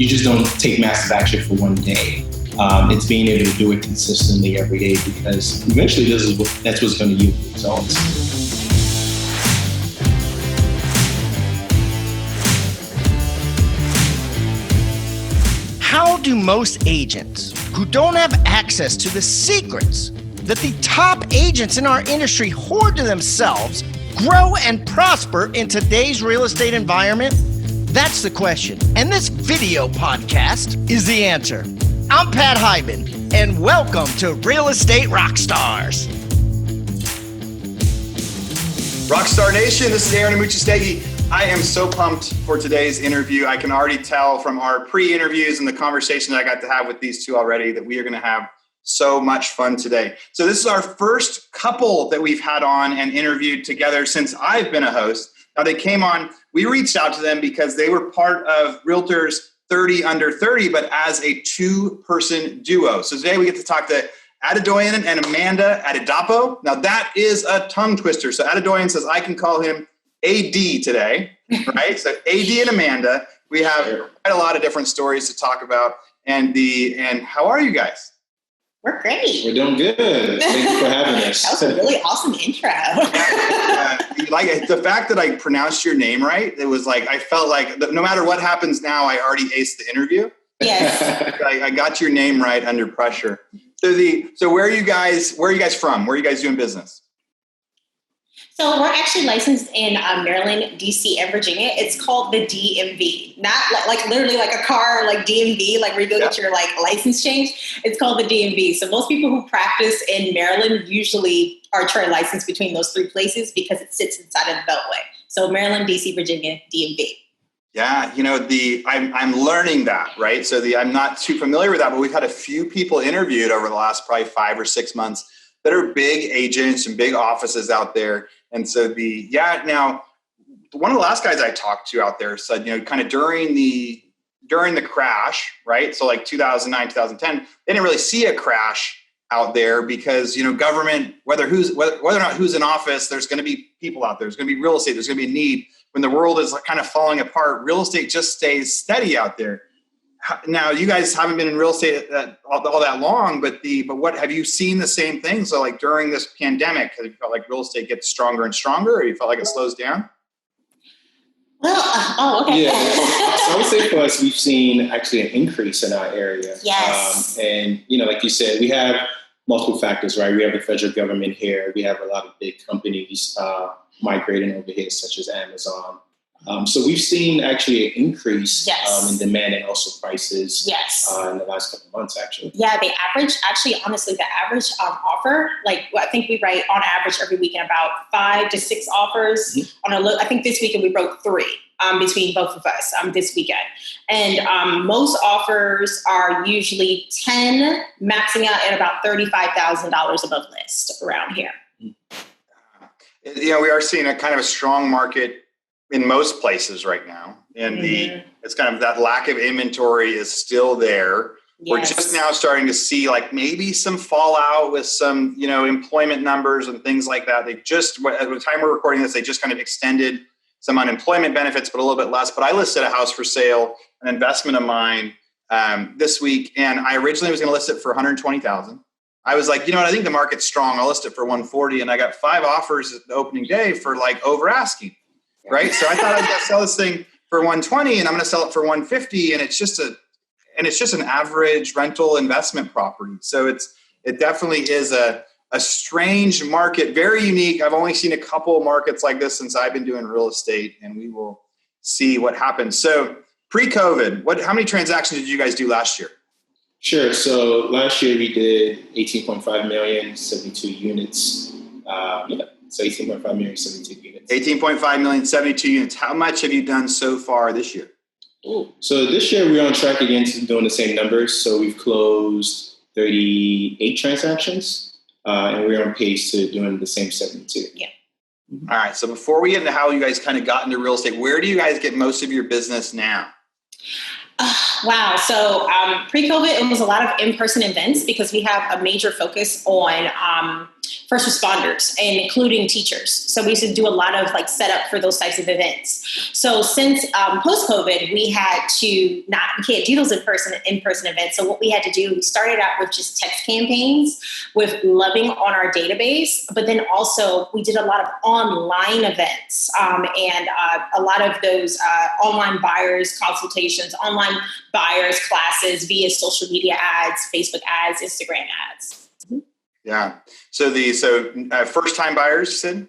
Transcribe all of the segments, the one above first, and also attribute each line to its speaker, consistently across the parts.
Speaker 1: you just don't take massive action for one day. It's being able to do it consistently every day, because eventually that's what's going to yield results.
Speaker 2: How do most agents who don't have access to the secrets that the top agents in our industry hoard to themselves grow and prosper in today's real estate environment? That's the question, and this video podcast is the answer. I'm Pat Hyben, and welcome to Real Estate Rockstars.
Speaker 3: Rockstar Nation, this is Aaron Amuchastegui. I am so pumped for today's interview. I can already tell from our pre-interviews and the conversation I got to have with these two already that we are going to have so much fun today. So this is our first couple that we've had on and interviewed together since I've been a host. Now they came on, we reached out to them because they were part of Realtors 30 Under 30, but as a two-person duo. So today we get to talk to Adedoyin and Amanda Adedapo. Now that is a tongue twister. So Adedoyin says I can call him AD today, right? So AD and Amanda, we have quite a lot of different stories to talk about. And how are you guys?
Speaker 4: We're great.
Speaker 1: We're doing good. Thank you for having us.
Speaker 4: That was a really awesome intro.
Speaker 3: Like the fact that I pronounced your name right, it was like I felt like no matter what happens now, I already aced the interview.
Speaker 4: Yes.
Speaker 3: I got your name right under pressure. So where are you guys from? Where are you guys doing business?
Speaker 4: So we're actually licensed in Maryland, DC, and Virginia. It's called the DMV, not like literally like a car, like DMV, like where you go get your like license change. It's called the DMV. So most people who practice in Maryland usually are licensed between those three places because it sits inside of the Beltway. So Maryland, DC, Virginia, DMV.
Speaker 3: Yeah, I'm learning that, right? So I'm not too familiar with that, but we've had a few people interviewed over the last probably 5 or 6 months that are big agents and big offices out there. And so now one of the last guys I talked to out there said, kind of during the crash, right? So like 2009, 2010, they didn't really see a crash out there because, government, whether or not who's in office, there's going to be people out there. There's going to be real estate. There's going to be a need. When the world is kind of falling apart, real estate just stays steady out there. Now, you guys haven't been in real estate all that long, but what have you seen the same thing? So like during this pandemic, have you felt like real estate gets stronger and stronger, or you felt like it slows down?
Speaker 4: Well, okay.
Speaker 1: Yeah, I would say for us, we've seen actually an increase in our area.
Speaker 4: Yes.
Speaker 1: And, like you said, we have multiple factors, right? We have the federal government here. We have a lot of big companies migrating over here, such as Amazon. So we've seen actually an increase in demand and also prices in the last couple of months, actually.
Speaker 4: Yeah, honestly, the average offer, I think we write on average every weekend about 5 to 6 offers. Mm-hmm. I think this weekend we broke 3 between both of us this weekend. And most offers are usually 10, maxing out at about $35,000 above list around here.
Speaker 3: We are seeing a kind of a strong market in most places right now. And it's kind of that lack of inventory is still there. Yes. We're just now starting to see like maybe some fallout with some, employment numbers and things like that. At the time we're recording this, they just kind of extended some unemployment benefits, but a little bit less. But I listed a house for sale, an investment of mine this week. And I originally was going to list it for $120,000. I was like, I think the market's strong. I'll list it for $140,000. And I got 5 offers at the opening day for like over asking. Right. So I thought I'd sell this thing for $120,000 and I'm going to sell it for $150,000. And it's just an average rental investment property. So it definitely is a strange market, very unique. I've only seen a couple of markets like this since I've been doing real estate, and we will see what happens. So pre-COVID, how many transactions did you guys do last year?
Speaker 1: Sure. So last year we did 18.5 million, 72 units. So 18.5 million, 72 units. 18.5 million, 72 units. How much have you done so far this year? Ooh. So this year we're on track again to doing the same numbers. So we've closed 38 transactions, and we're on pace to doing the same 72.
Speaker 4: Yeah.
Speaker 3: All right. So before we get into how you guys kind of got into real estate, where do you guys get most of your business now?
Speaker 4: Wow. So pre-COVID, it was a lot of in-person events because we have a major focus on first responders and including teachers. So we used to do a lot of like setup for those types of events. So since post-COVID, we can't do those in-person events. So what we had to do, we started out with just text campaigns with loving on our database, but then also we did a lot of online events and a lot of those online buyers consultations, online buyers classes via social media ads, Facebook ads, Instagram ads.
Speaker 3: Yeah. So first time buyers, Sid?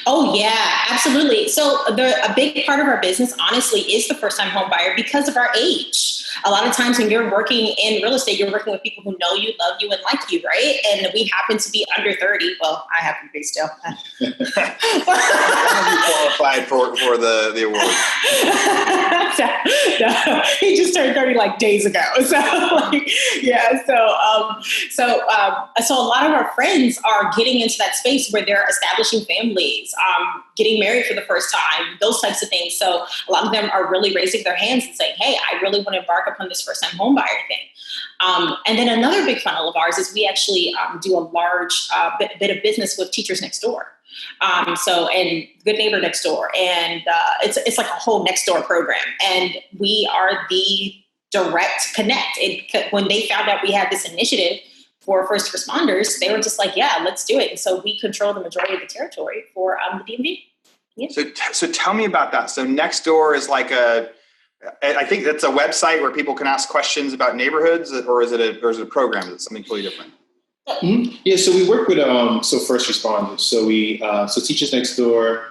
Speaker 4: Oh yeah, absolutely. So a big part of our business, honestly, is the first time home buyer because of our age. A lot of times when you're working in real estate, you're working with people who know you, love you, and like you, right? And we happen to be under 30. Well, I happen to be still.
Speaker 3: Qualified for the award.
Speaker 4: No, he just turned 30 like days ago. So so a lot of our friends are getting into that space where they're establishing families, getting married for the first time, those types of things. So a lot of them are really raising their hands and saying, hey, I really want to embark upon this first time home buyer thing. And then another big funnel of ours is we actually do a large bit of business with Teachers Next Door. And Good Neighbor Next Door. And it's like a whole next door program. And we are the direct connect. When they found out we had this initiative for first responders, they were just like, yeah, let's do it. And so we control the majority of the territory for the DMV. Yeah.
Speaker 3: So tell me about that. So Nextdoor is like I think that's a website where people can ask questions about neighborhoods, or is it a program? Is it something totally different?
Speaker 1: Mm-hmm. Yeah. So we work with first responders. So Teachers Next Door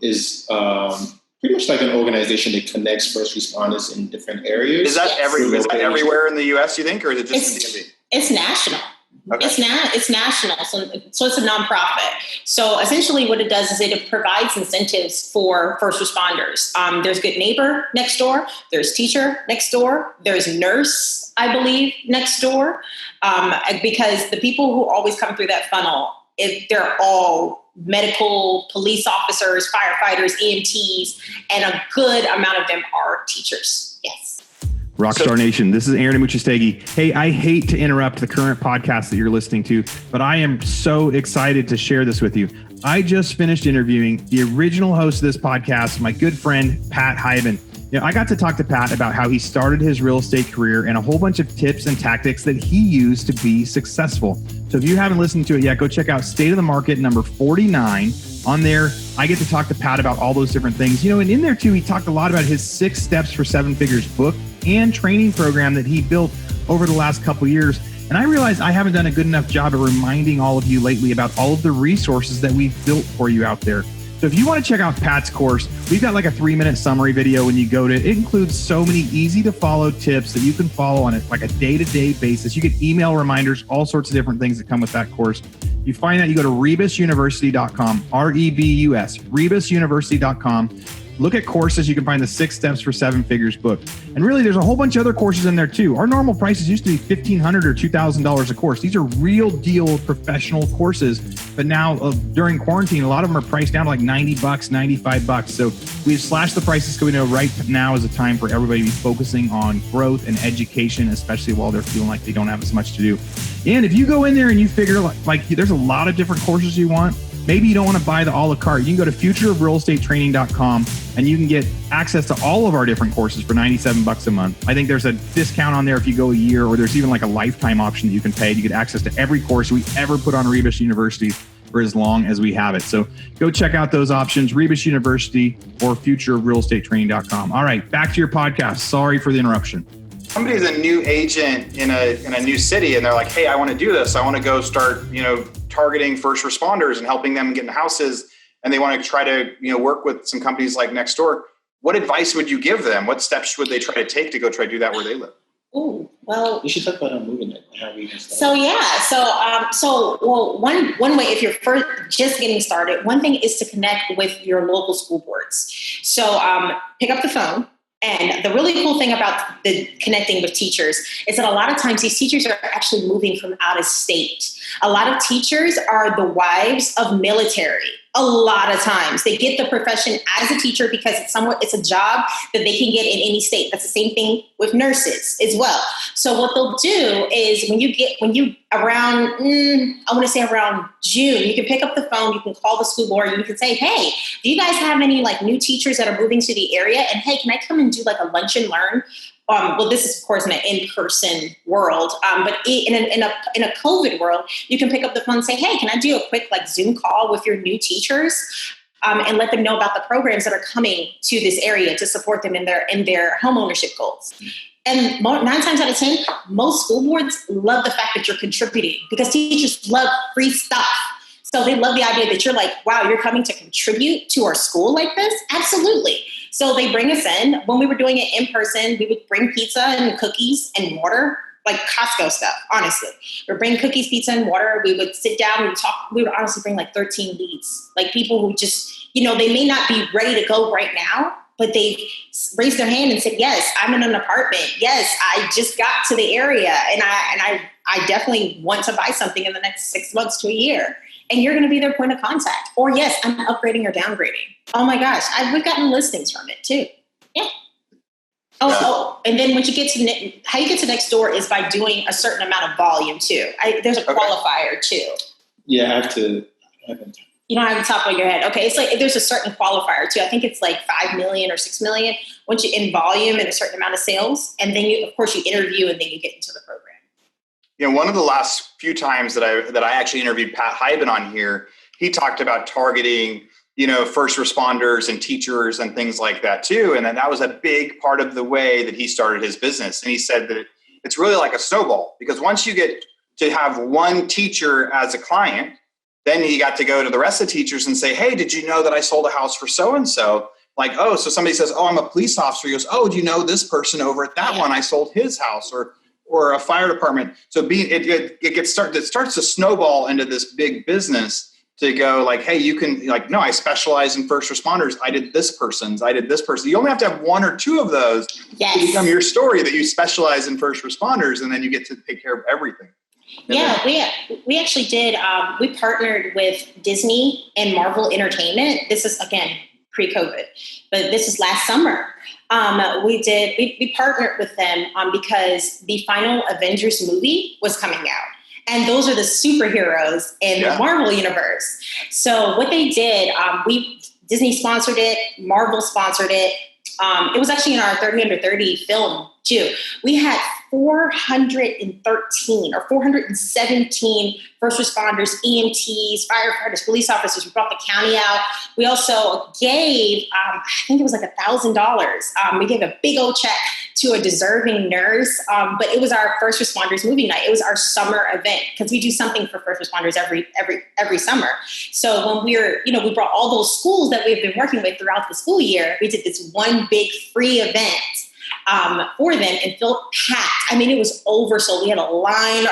Speaker 1: is pretty much like an organization that connects first responders in different areas.
Speaker 3: Is that everywhere in the U.S. you think, or is it just in the DMV?
Speaker 4: It's national.
Speaker 3: Okay.
Speaker 4: It's national. So it's a nonprofit. So essentially what it does is it provides incentives for first responders. There's Good Neighbor Next Door. There's Teacher Next Door. There's Nurse, I believe, Next Door. Because the people who always come through that funnel, they're all medical, police officers, firefighters, EMTs, and a good amount of them are teachers. Yes.
Speaker 5: Rockstar Nation, this is Aaron Amuchastegui. Hey, I hate to interrupt the current podcast that you're listening to, but I am so excited to share this with you. I just finished interviewing the original host of this podcast, my good friend, Pat Hyben. I got to talk to Pat about how he started his real estate career and a whole bunch of tips and tactics that he used to be successful. So if you haven't listened to it yet, go check out State of the Market number 49. On there, I get to talk to Pat about all those different things. And in there too, he talked a lot about his 6 Steps for 7 Figures book and training program that he built over the last couple of years. And I realized I haven't done a good enough job of reminding all of you lately about all of the resources that we've built for you out there. So if you want to check out Pat's course, we've got like a 3-minute summary video when you go to it. It includes so many easy to follow tips that you can follow on like a day-to-day basis. You get email reminders, all sorts of different things that come with that course. You find that, you go to rebusuniversity.com, REBUS, rebusuniversity.com. Look at courses. You can find the 6 Steps for 7 Figures book. And really, there's a whole bunch of other courses in there too. Our normal prices used to be $1,500 or $2,000 a course. These are real deal professional courses. But now during quarantine, a lot of them are priced down to like $90, $95. So we've slashed the prices because we know right now is a time for everybody to be focusing on growth and education, especially while they're feeling like they don't have as much to do. And if you go in there and you figure like there's a lot of different courses you want, maybe you don't want to buy the a la carte. You can go to futureofrealestatetraining.com and you can get access to all of our different courses for $97 a month. I think there's a discount on there if you go a year, or there's even like a lifetime option that you can pay. You get access to every course we ever put on Rebus University for as long as we have it. So go check out those options, Rebus University or futureofrealestatetraining.com. All right, back to your podcast. Sorry for the interruption.
Speaker 3: Somebody's a new agent in a new city and they're like, hey, I want to do this. I want to go start, targeting first responders and helping them get in houses. And they want to try to, work with some companies like Nextdoor. What advice would you give them? What steps would they try to take to go try to do that where they live?
Speaker 4: Oh, well,
Speaker 1: you should talk about how moving it and how we can start.
Speaker 4: One way, if you're just getting started, one thing is to connect with your local school boards. So pick up the phone. And the really cool thing about the connecting with teachers is that a lot of times these teachers are actually moving from out of state. A lot of teachers are the wives of military. A lot of times they get the profession as a teacher because it's a job that they can get in any state. That's the same thing with nurses as well. So what they'll do is around June, you can pick up the phone, you can call the school board, and you can say, hey, do you guys have any like new teachers that are moving to the area? And hey, can I come and do like a lunch and learn? Well, this is, of course, in an in-person world, but in a COVID world, you can pick up the phone and say, hey, can I do a quick like Zoom call with your new teachers and let them know about the programs that are coming to this area to support them in their home ownership goals. And 9 times out of 10, most school boards love the fact that you're contributing because teachers love free stuff. So they love the idea that you're like, wow, you're coming to contribute to our school like this? Absolutely. So they bring us in. When we were doing it in person, we would bring pizza and cookies and water, like Costco stuff, honestly. We'd bring cookies, pizza, and water. We would sit down, we would talk. We would honestly bring like 13 leads, like people who just, they may not be ready to go right now, but they raised their hand and said, yes, I'm in an apartment. Yes, I just got to the area and I definitely want to buy something in the next 6 months to a year. And you're going to be their point of contact. Or yes, I'm upgrading or downgrading. Oh my gosh, we've gotten listings from it too. Yeah. Oh, and then once you get to how you get to next door is by doing a certain amount of volume too. There's a qualifier too.
Speaker 1: Yeah, I have to.
Speaker 4: You don't have the top of your head. Okay, it's like there's a certain qualifier too. I think it's like 5 million or 6 million once you in volume and a certain amount of sales, and then you, of course, you interview and then you get into the program.
Speaker 3: One of the last few times that I actually interviewed Pat Hyben on here, he talked about targeting, first responders and teachers and things like that too. And then that was a big part of the way that he started his business. And he said that it's really like a snowball because once you get to have one teacher as a client, then you got to go to the rest of the teachers and say, hey, did you know that I sold a house for so-and-so? Like, oh, so somebody says, oh, I'm a police officer. He goes, oh, do you know this person over at that one? I sold his house or a fire department. So it starts to snowball into this big business to go like, hey, you can like, no, I specialize in first responders. I did this person's. You only have to have 1 or 2 of those to become your story that you specialize in first responders. And then you get to take care of everything.
Speaker 4: We actually did. We partnered with Disney and Marvel Entertainment. This is, again, pre-COVID, but this is last summer. We partnered with them because the final Avengers movie was coming out. And those are the superheroes in the Marvel universe. So what they did, Disney sponsored it, Marvel sponsored it. It was actually in our 30 Under 30 film too. We had 413 or 417 first responders, EMTs, firefighters, police officers. We brought the county out. We also gave, I think it was like $1,000. We gave a big old check to a deserving nurse. But it was our first responders movie night. It was our summer event because we do something for first responders every summer. So when we brought all those schools that we've been working with throughout the school year, we did this one big free event for them and felt packed. I mean, it was oversold. We had a line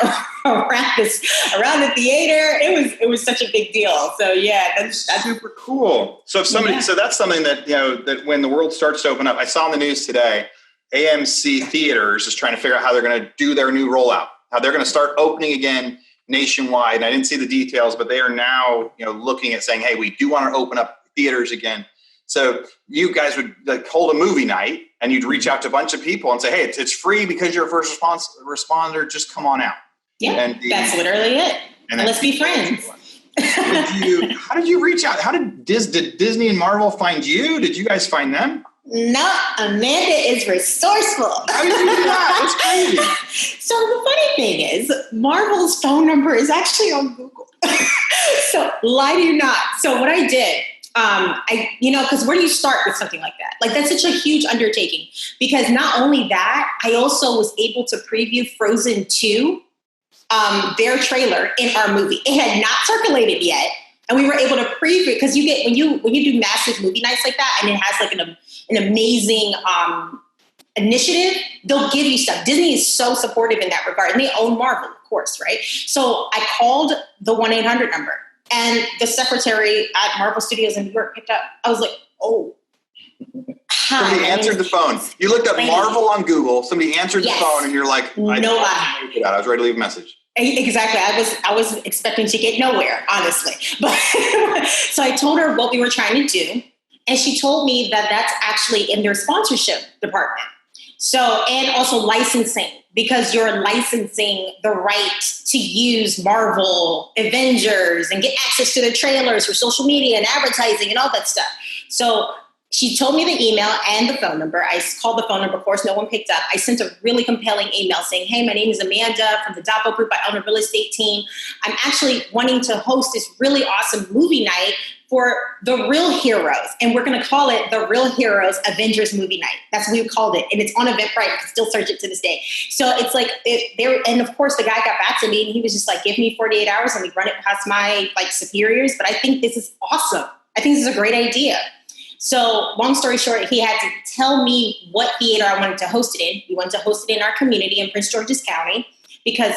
Speaker 4: around the theater. It was such a big deal. So that's
Speaker 3: super cool. So if somebody, so that's something that, that when the world starts to open up, I saw in the news today, AMC Theaters is trying to figure out how they're going to do their new rollout, how they're going to start opening again nationwide. And I didn't see the details, but they are now, looking at saying, hey, we do want to open up theaters again. So you guys would hold a movie night and you'd reach out to a bunch of people and say, hey, it's free because you're a first responder. Just come on out.
Speaker 4: Yeah, that's literally it. And let's be friends.
Speaker 3: How did you reach out? How did Disney and Marvel find you? Did you guys find them?
Speaker 4: No, Amanda is resourceful.
Speaker 3: How did you do that? That's crazy.
Speaker 4: So the funny thing is, Marvel's phone number is actually on Google. So lie to you not. So what I did, because where do you start with something like that? Like that's such a huge undertaking because not only that, I also was able to preview Frozen 2, their trailer in our movie. It had not circulated yet. And we were able to preview because you get when you do massive movie nights like that, and it has like an amazing initiative, they'll give you stuff. Disney is so supportive in that regard, and they own Marvel, of course, right? So I called the 1-800 number, and the secretary at Marvel Studios in New York picked up. I was like, oh.
Speaker 3: Somebody answered the phone. You looked up Marvel on Google. Somebody answered the phone, and you're like, I was ready to leave a message.
Speaker 4: Exactly. I was expecting to get nowhere, honestly. But so I told her what we were trying to do. And she told me that that's actually in their sponsorship department. So, and also licensing, because you're licensing the right to use Marvel, Avengers, and get access to their trailers for social media and advertising and all that stuff. So she told me the email and the phone number. I called the phone number. Of course, no one picked up. I sent a really compelling email saying, hey, my name is Amanda from the Adedapo Group. I own a real estate team. I'm actually wanting to host this really awesome movie night for the real heroes. And we're going to call it the Real Heroes Avengers Movie Night. That's what we called it. And it's on Eventbrite. You can still search it to this day. So it's like, and of course the guy got back to me and he was just like, give me 48 hours and we run it past my superiors. But I think this is awesome. I think this is a great idea. So long story short, he had to tell me what theater I wanted to host it in. We wanted to host it in our community in Prince George's County because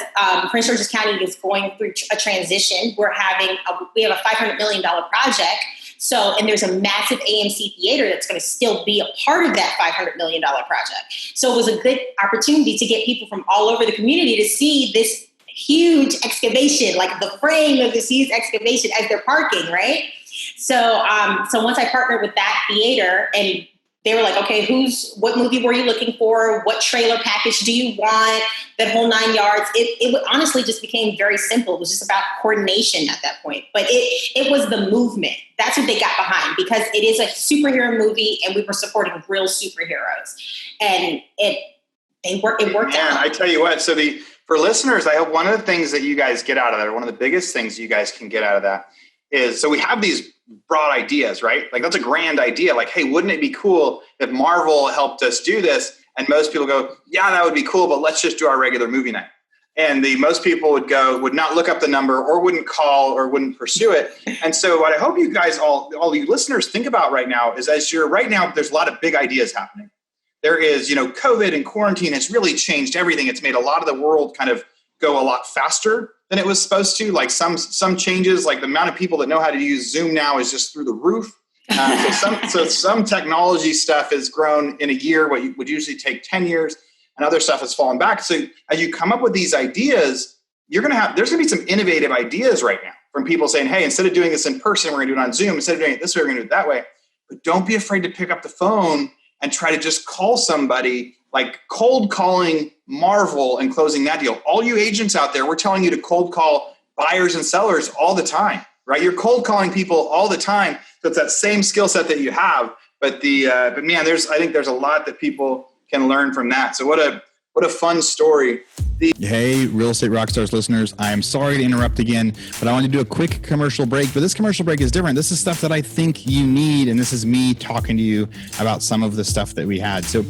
Speaker 4: Prince George's County is going through a transition. We have a $500 million project. So, and there's a massive AMC theater that's going to still be a part of that $500 million project. So it was a good opportunity to get people from all over the community to see this huge excavation, like the frame of this huge excavation as they're parking, right? So once I partnered with that theater and they were like, okay, what movie were you looking for? What trailer package do you want? That whole 9 yards. It honestly just became very simple. It was just about coordination at that point. But it was the movement. That's what they got behind because it is a superhero movie and we were supporting real superheroes. And it worked out.
Speaker 3: I tell you what, for listeners, I hope one of the things that you guys get out of that, or one of the biggest things you guys can get out of that is, so we have these broad ideas, right? Like that's a grand idea. Like, hey, wouldn't it be cool if Marvel helped us do this? And most people go, yeah, that would be cool, but let's just do our regular movie night. And most people would not look up the number or wouldn't call or wouldn't pursue it. And so what I hope you guys, all you listeners think about right now is right now, there's a lot of big ideas happening. There is, COVID and quarantine has really changed everything. It's made a lot of the world kind of go a lot faster than it was supposed to. Like some changes, like the amount of people that know how to use Zoom now is just through the roof. So some technology stuff has grown in a year, what would usually take 10 years, and other stuff has fallen back. So as you come up with these ideas, there's going to be some innovative ideas right now from people saying, hey, instead of doing this in person, we're going to do it on Zoom. Instead of doing it this way, we're going to do it that way. But don't be afraid to pick up the phone and try to just call somebody, like cold calling Marvel and closing that deal. All you agents out there, we're telling you to cold call buyers and sellers all the time, right? You're cold calling people all the time. So it's that same skill set that you have. But man, I think there's a lot that people can learn from that. So what a fun story.
Speaker 6: Hey, Real Estate Rockstars listeners, I am sorry to interrupt again, but I want to do a quick commercial break. But this commercial break is different. This is stuff that I think you need, and this is me talking to you about some of the stuff that we had. So,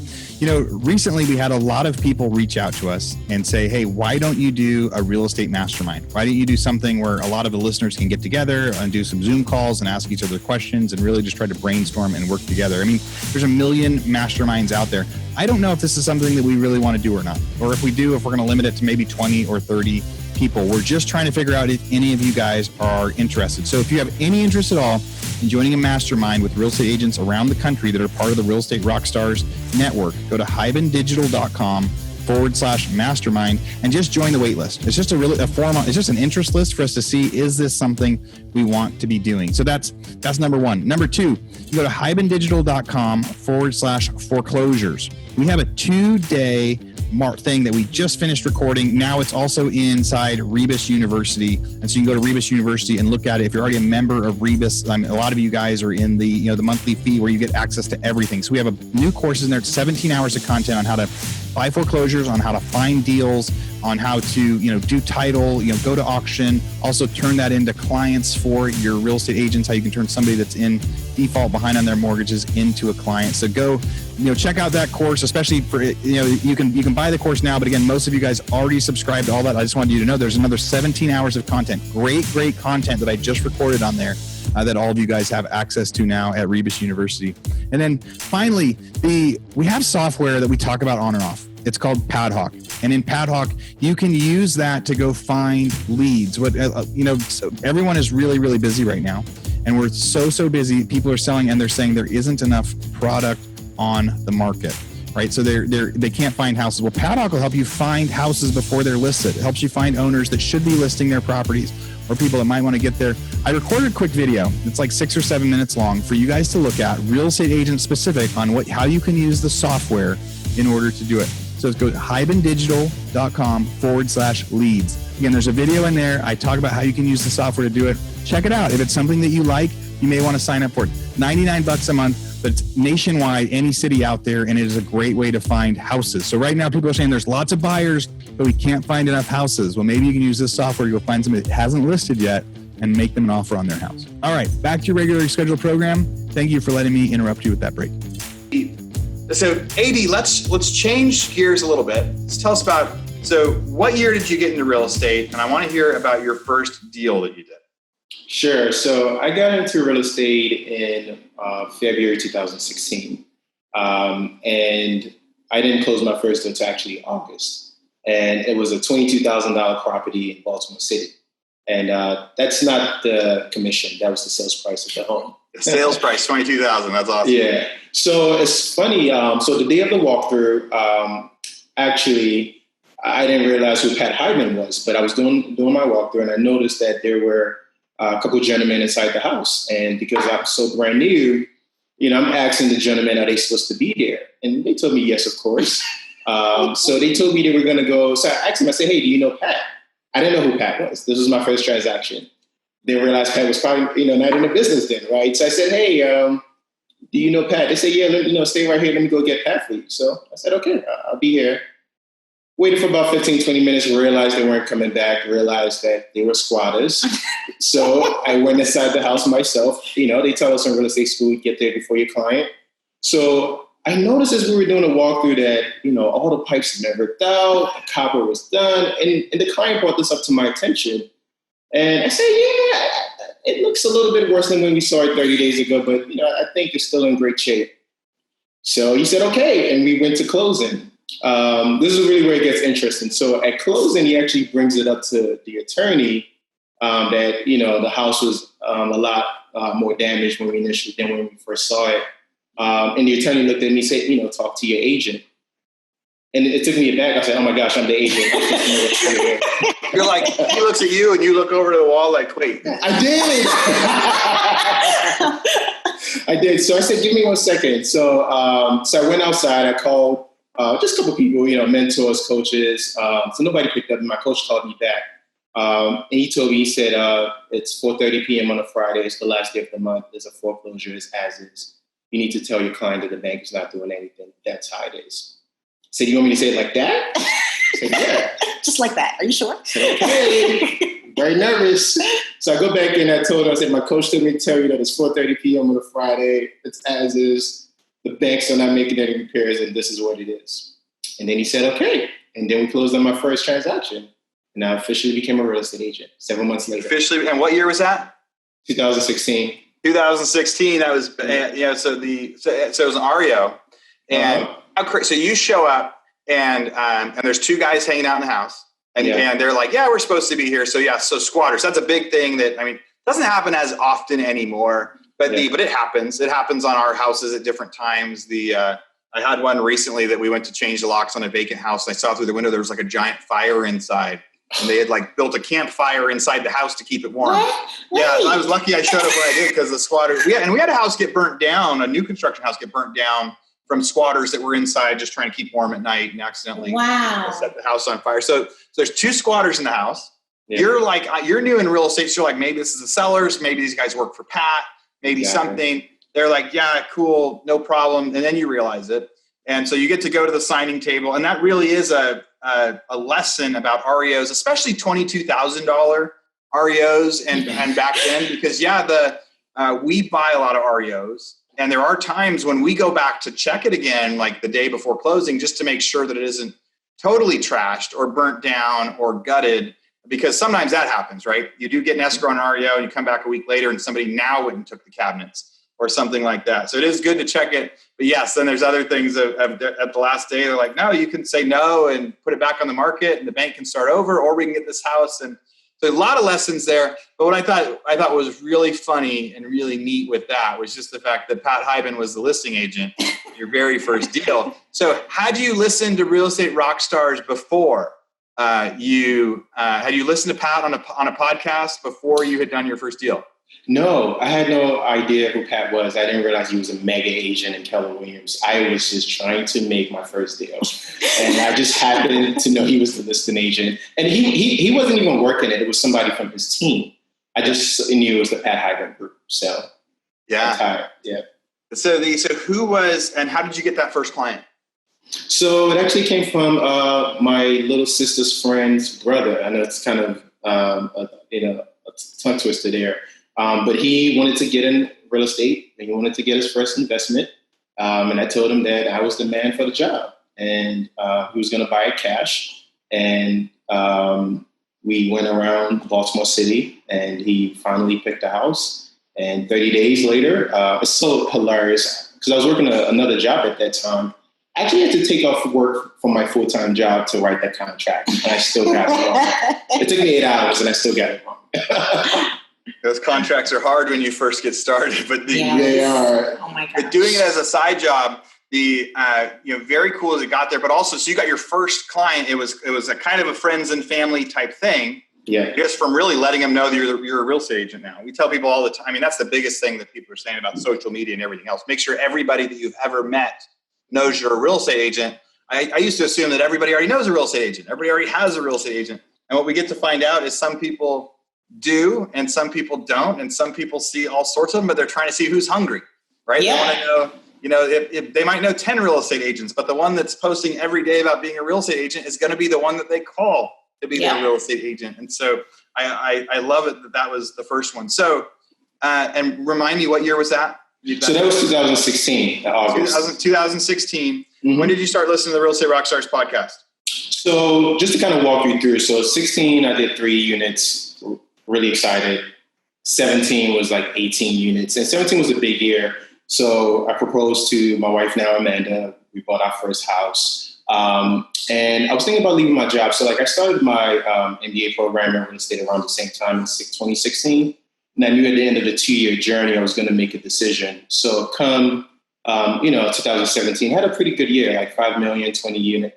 Speaker 6: recently we had a lot of people reach out to us and say, hey, why don't you do a real estate mastermind? Why don't you do something where a lot of the listeners can get together and do some Zoom calls and ask each other questions and really just try to brainstorm and work together? I mean, there's a million masterminds out there. I don't know if this is something that we really want to do or not, or if we do, if we're going to limit it to maybe 20 or 30 people. We're just trying to figure out if any of you guys are interested. So if you have any interest at all in joining a mastermind with real estate agents around the country that are part of the Real Estate Rockstars network, go to hibandigital.com/mastermind and just join the wait list. It's just it's just an interest list for us to see, is this something we want to be doing? So that's number one. Number two, you go to hibandigital.com/foreclosures. We have a 2-day thing that we just finished recording. Now it's also inside Rebus University. And so you can go to Rebus University and look at it. If you're already a member of Rebus, a lot of you guys are in the monthly fee where you get access to everything. So we have new courses in there. It's 17 hours of content on how to buy foreclosures, on how to find deals, on how to, do title, go to auction, also turn that into clients for your real estate agents, how you can turn somebody that's in default behind on their mortgages into a client. So go, check out that course, especially for, you can buy the course now, but again, most of you guys already subscribed to all that. I just wanted you to know there's another 17 hours of content, great content that I just recorded on there that all of you guys have access to now at Rebus University. And then finally, we have software that we talk about on and off. It's called Padhawk. And in Padhawk, you can use that to go find leads. Everyone is really, really busy right now. And we're so busy. People are selling and they're saying there isn't enough product on the market. right? So they can't find houses. Well, Paddock will help you find houses before they're listed. It helps you find owners that should be listing their properties or people that might want to get there. I recorded a quick video. It's like 6 or 7 minutes long for you guys to look at, real estate agent specific, on how you can use the software in order to do it. So go to hybendigital.com/leads. Again, there's a video in there. I talk about how you can use the software to do it. Check it out. If it's something that you like, you may want to sign up for it. $99 a month, but it's nationwide, any city out there, and it is a great way to find houses. So right now, people are saying there's lots of buyers, but we can't find enough houses. Well, maybe you can use this software to go find somebody that hasn't listed yet and make them an offer on their house. All right, back to your regularly scheduled program. Thank you for letting me interrupt you with that break.
Speaker 3: So, AD, let's change gears a little bit. Let's tell us about, so what year did you get into real estate? And I want to hear about your first deal that you did.
Speaker 1: Sure. So I got into real estate in February 2016. And I didn't close my first deal until actually August. And it was a $22,000 property in Baltimore City. And that's not the commission. That was the sales price of the home.
Speaker 3: The sales price, $22,000. That's awesome.
Speaker 1: Yeah. So it's funny. So the day of the walkthrough, actually, I didn't realize who Pat Hyman was, but I was doing my walkthrough and I noticed that there were a couple of gentlemen inside the house. And because I'm so brand new, I'm asking the gentlemen, are they supposed to be there? And they told me, yes, of course. So they told me they were going to go. So I asked them, I said, hey, do you know Pat? I didn't know who Pat was. This was my first transaction. They realized Pat was probably, not in the business then, right? So I said, hey, do you know Pat? They said, yeah, stay right here. Let me go get Pat for you. So I said, okay, I'll be here. Waited for about 15, 20 minutes, realized they weren't coming back, realized that they were squatters. So I went inside the house myself. They tell us in real estate school, you get there before your client. So I noticed as we were doing a walkthrough that, all the pipes had been ripped out, the copper was done, and the client brought this up to my attention. And I said, yeah, it looks a little bit worse than when we saw it 30 days ago, but, I think it's still in great shape. So he said, okay, and we went to closing. This is really where it gets interesting. So at closing, he actually brings it up to the attorney that, the house was a lot more damaged than when we first saw it. And the attorney looked at me and said, talk to your agent. And it took me aback. I said, oh my gosh, I'm the agent.
Speaker 3: You're like, he looks at you and you look over to the wall like, wait.
Speaker 1: I did. So I said, give me 1 second. So I went outside. I called just a couple people, mentors, coaches. So nobody picked up. My coach called me back. And he told me, he said, it's 4:30 p.m. on a Friday. It's the last day of the month. There's a foreclosure. It's as is. You need to tell your client that the bank is not doing anything. That's how it is. I said, you want me to say it like that? I said, yeah.
Speaker 4: Just like that. Are you sure?
Speaker 1: I said, okay. Very nervous. So I go back in. I told him, I said, my coach told me to tell you that it's 4:30 p.m. on a Friday. It's as is. The banks are not making any repairs, and this is what it is. And then he said, okay. And then we closed on my first transaction. And I officially became a real estate agent 7 months later.
Speaker 3: Officially, and what year was that?
Speaker 1: 2016.
Speaker 3: 2016. That was, so it was an REO. And so you show up and there's two guys hanging out in the house. And they're like, yeah, we're supposed to be here. So so squatters, that's a big thing that, doesn't happen as often anymore. But it happens. It happens on our houses at different times. I had one recently that we went to change the locks on a vacant house. And I saw through the window there was like a giant fire inside, and they had built a campfire inside the house to keep it warm.
Speaker 4: What?
Speaker 3: Yeah, I was lucky I showed up when I did because the squatters. We had a house get burnt down, a new construction house get burnt down from squatters that were inside just trying to keep warm at night and accidentally set the house on fire. So there's two squatters in the house. Yeah. You're new in real estate, so you're like, maybe this is the sellers, maybe these guys work for Pat. Maybe something. They're like, yeah, cool, no problem. And then you realize it. And so you get to go to the signing table. And that really is a lesson about REOs, especially $22,000 REOs and back then, because we buy a lot of REOs. And there are times when we go back to check it again, like the day before closing, just to make sure that it isn't totally trashed or burnt down or gutted. Because sometimes that happens, right? You do get an escrow on an REO and you come back a week later and somebody now went and took the cabinets or something like that. So it is good to check it. But yes, then there's other things at the last day. They're like, no, you can say no and put it back on the market and the bank can start over, or we can get this house. And So a lot of lessons there. But what I thought was really funny and really neat with that was just the fact that Pat Hyben was the listing agent, your very first deal. So had you listened to Real Estate Rockstars before? Had you listened to Pat on a podcast before you had done your first deal?
Speaker 1: No, I had no idea who Pat was. I didn't realize he was a mega agent in Keller Williams. I was just trying to make my first deal. And I just happened to know he was the listing agent. And he wasn't even working it. It was somebody from his team. I just knew it was the Pat Hyben group. So
Speaker 3: yeah. So who was, and how did you get that first client?
Speaker 1: So it actually came from my little sister's friend's brother. I know it's kind of a tongue twister there. But he wanted to get in real estate and he wanted to get his first investment. And I told him that I was the man for the job and he was going to buy it cash. And we went around Baltimore City and he finally picked a house. And 30 days later, it's so hilarious because I was working another job at that time. I actually had to take off work from my full-time job to write that contract. And I still got it wrong. It took me 8 hours and I still got it wrong.
Speaker 3: Those contracts are hard when you first get started, but
Speaker 1: they are.
Speaker 4: Oh my God!
Speaker 3: But doing it as a side job, very cool as it got there. But also, so you got your first client. It was a kind of a friends and family type thing.
Speaker 1: Yeah.
Speaker 3: Just from really letting them know that you're a real estate agent now. We tell people all the time. I mean, that's the biggest thing that people are saying about social media and everything else. Make sure everybody that you've ever met knows you're a real estate agent. I used to assume that everybody already knows a real estate agent. Everybody already has a real estate agent. And what we get to find out is some people do and some people don't, and some people see all sorts of them, but they're trying to see who's hungry, right?
Speaker 4: Yeah.
Speaker 3: They want to know, if they might know 10 real estate agents, but the one that's posting every day about being a real estate agent is going to be the one that they call to be their real estate agent. And so I love it that was the first one. So, and remind me, what year was that?
Speaker 1: So that was 2016, August.
Speaker 3: 2016. Mm-hmm. When did you start listening to the Real Estate Rockstars podcast?
Speaker 1: So just to kind of walk you through. So 16, I did 3 units. Really excited. 17 was like 18 units. And 17 was a big year. So I proposed to my wife now, Amanda. We bought our first house. And I was thinking about leaving my job. So like I started my MBA program in real estate around the same time in 2016. And I knew at the end of the 2-year journey, I was going to make a decision. So come, 2017, had a pretty good year, like 5 million, 20 units.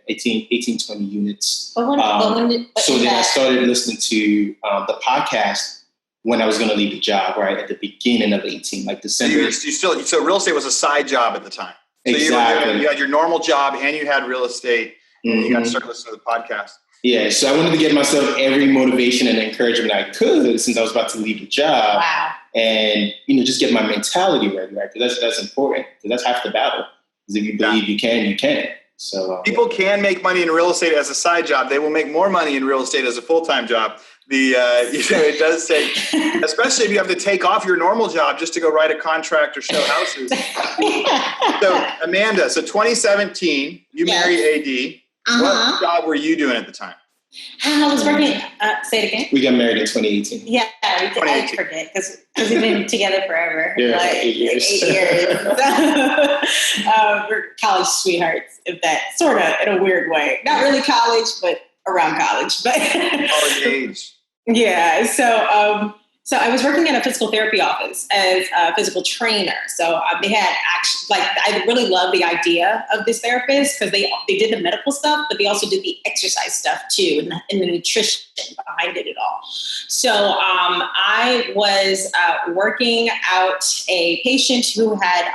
Speaker 1: So then I started listening to the podcast when I was going to leave the job, right at the beginning of 18, like December.
Speaker 3: So real estate was a side job at the time. So
Speaker 1: exactly.
Speaker 3: You had your normal job and you had real estate, and you got to start listening to the podcast.
Speaker 1: Yeah, so I wanted to get myself every motivation and encouragement I could since I was about to leave the job.
Speaker 4: Wow.
Speaker 1: And, just get my mentality ready, right? Because that's important. Because that's half the battle. Because if you believe you can, you can. So
Speaker 3: people can make money in real estate as a side job. They will make more money in real estate as a full-time job. It does take, especially if you have to take off your normal job just to go write a contract or show houses. So Amanda, 2017, you married AD.
Speaker 4: Uh-huh.
Speaker 3: What job were you doing at the time?
Speaker 4: I was working. Say it again.
Speaker 1: We got married in 2018.
Speaker 4: Yeah, I forget because we've been together forever.
Speaker 1: Yeah, like 8 years.
Speaker 4: 8 years. We're college sweethearts, if that sort of in a weird way. Not really college, but around college. But
Speaker 3: college age.
Speaker 4: Yeah. So I was working at a physical therapy office as a physical trainer. So they had I really love the idea of this therapist because they did the medical stuff, but they also did the exercise stuff too, and the nutrition behind it all. So I was working out a patient who had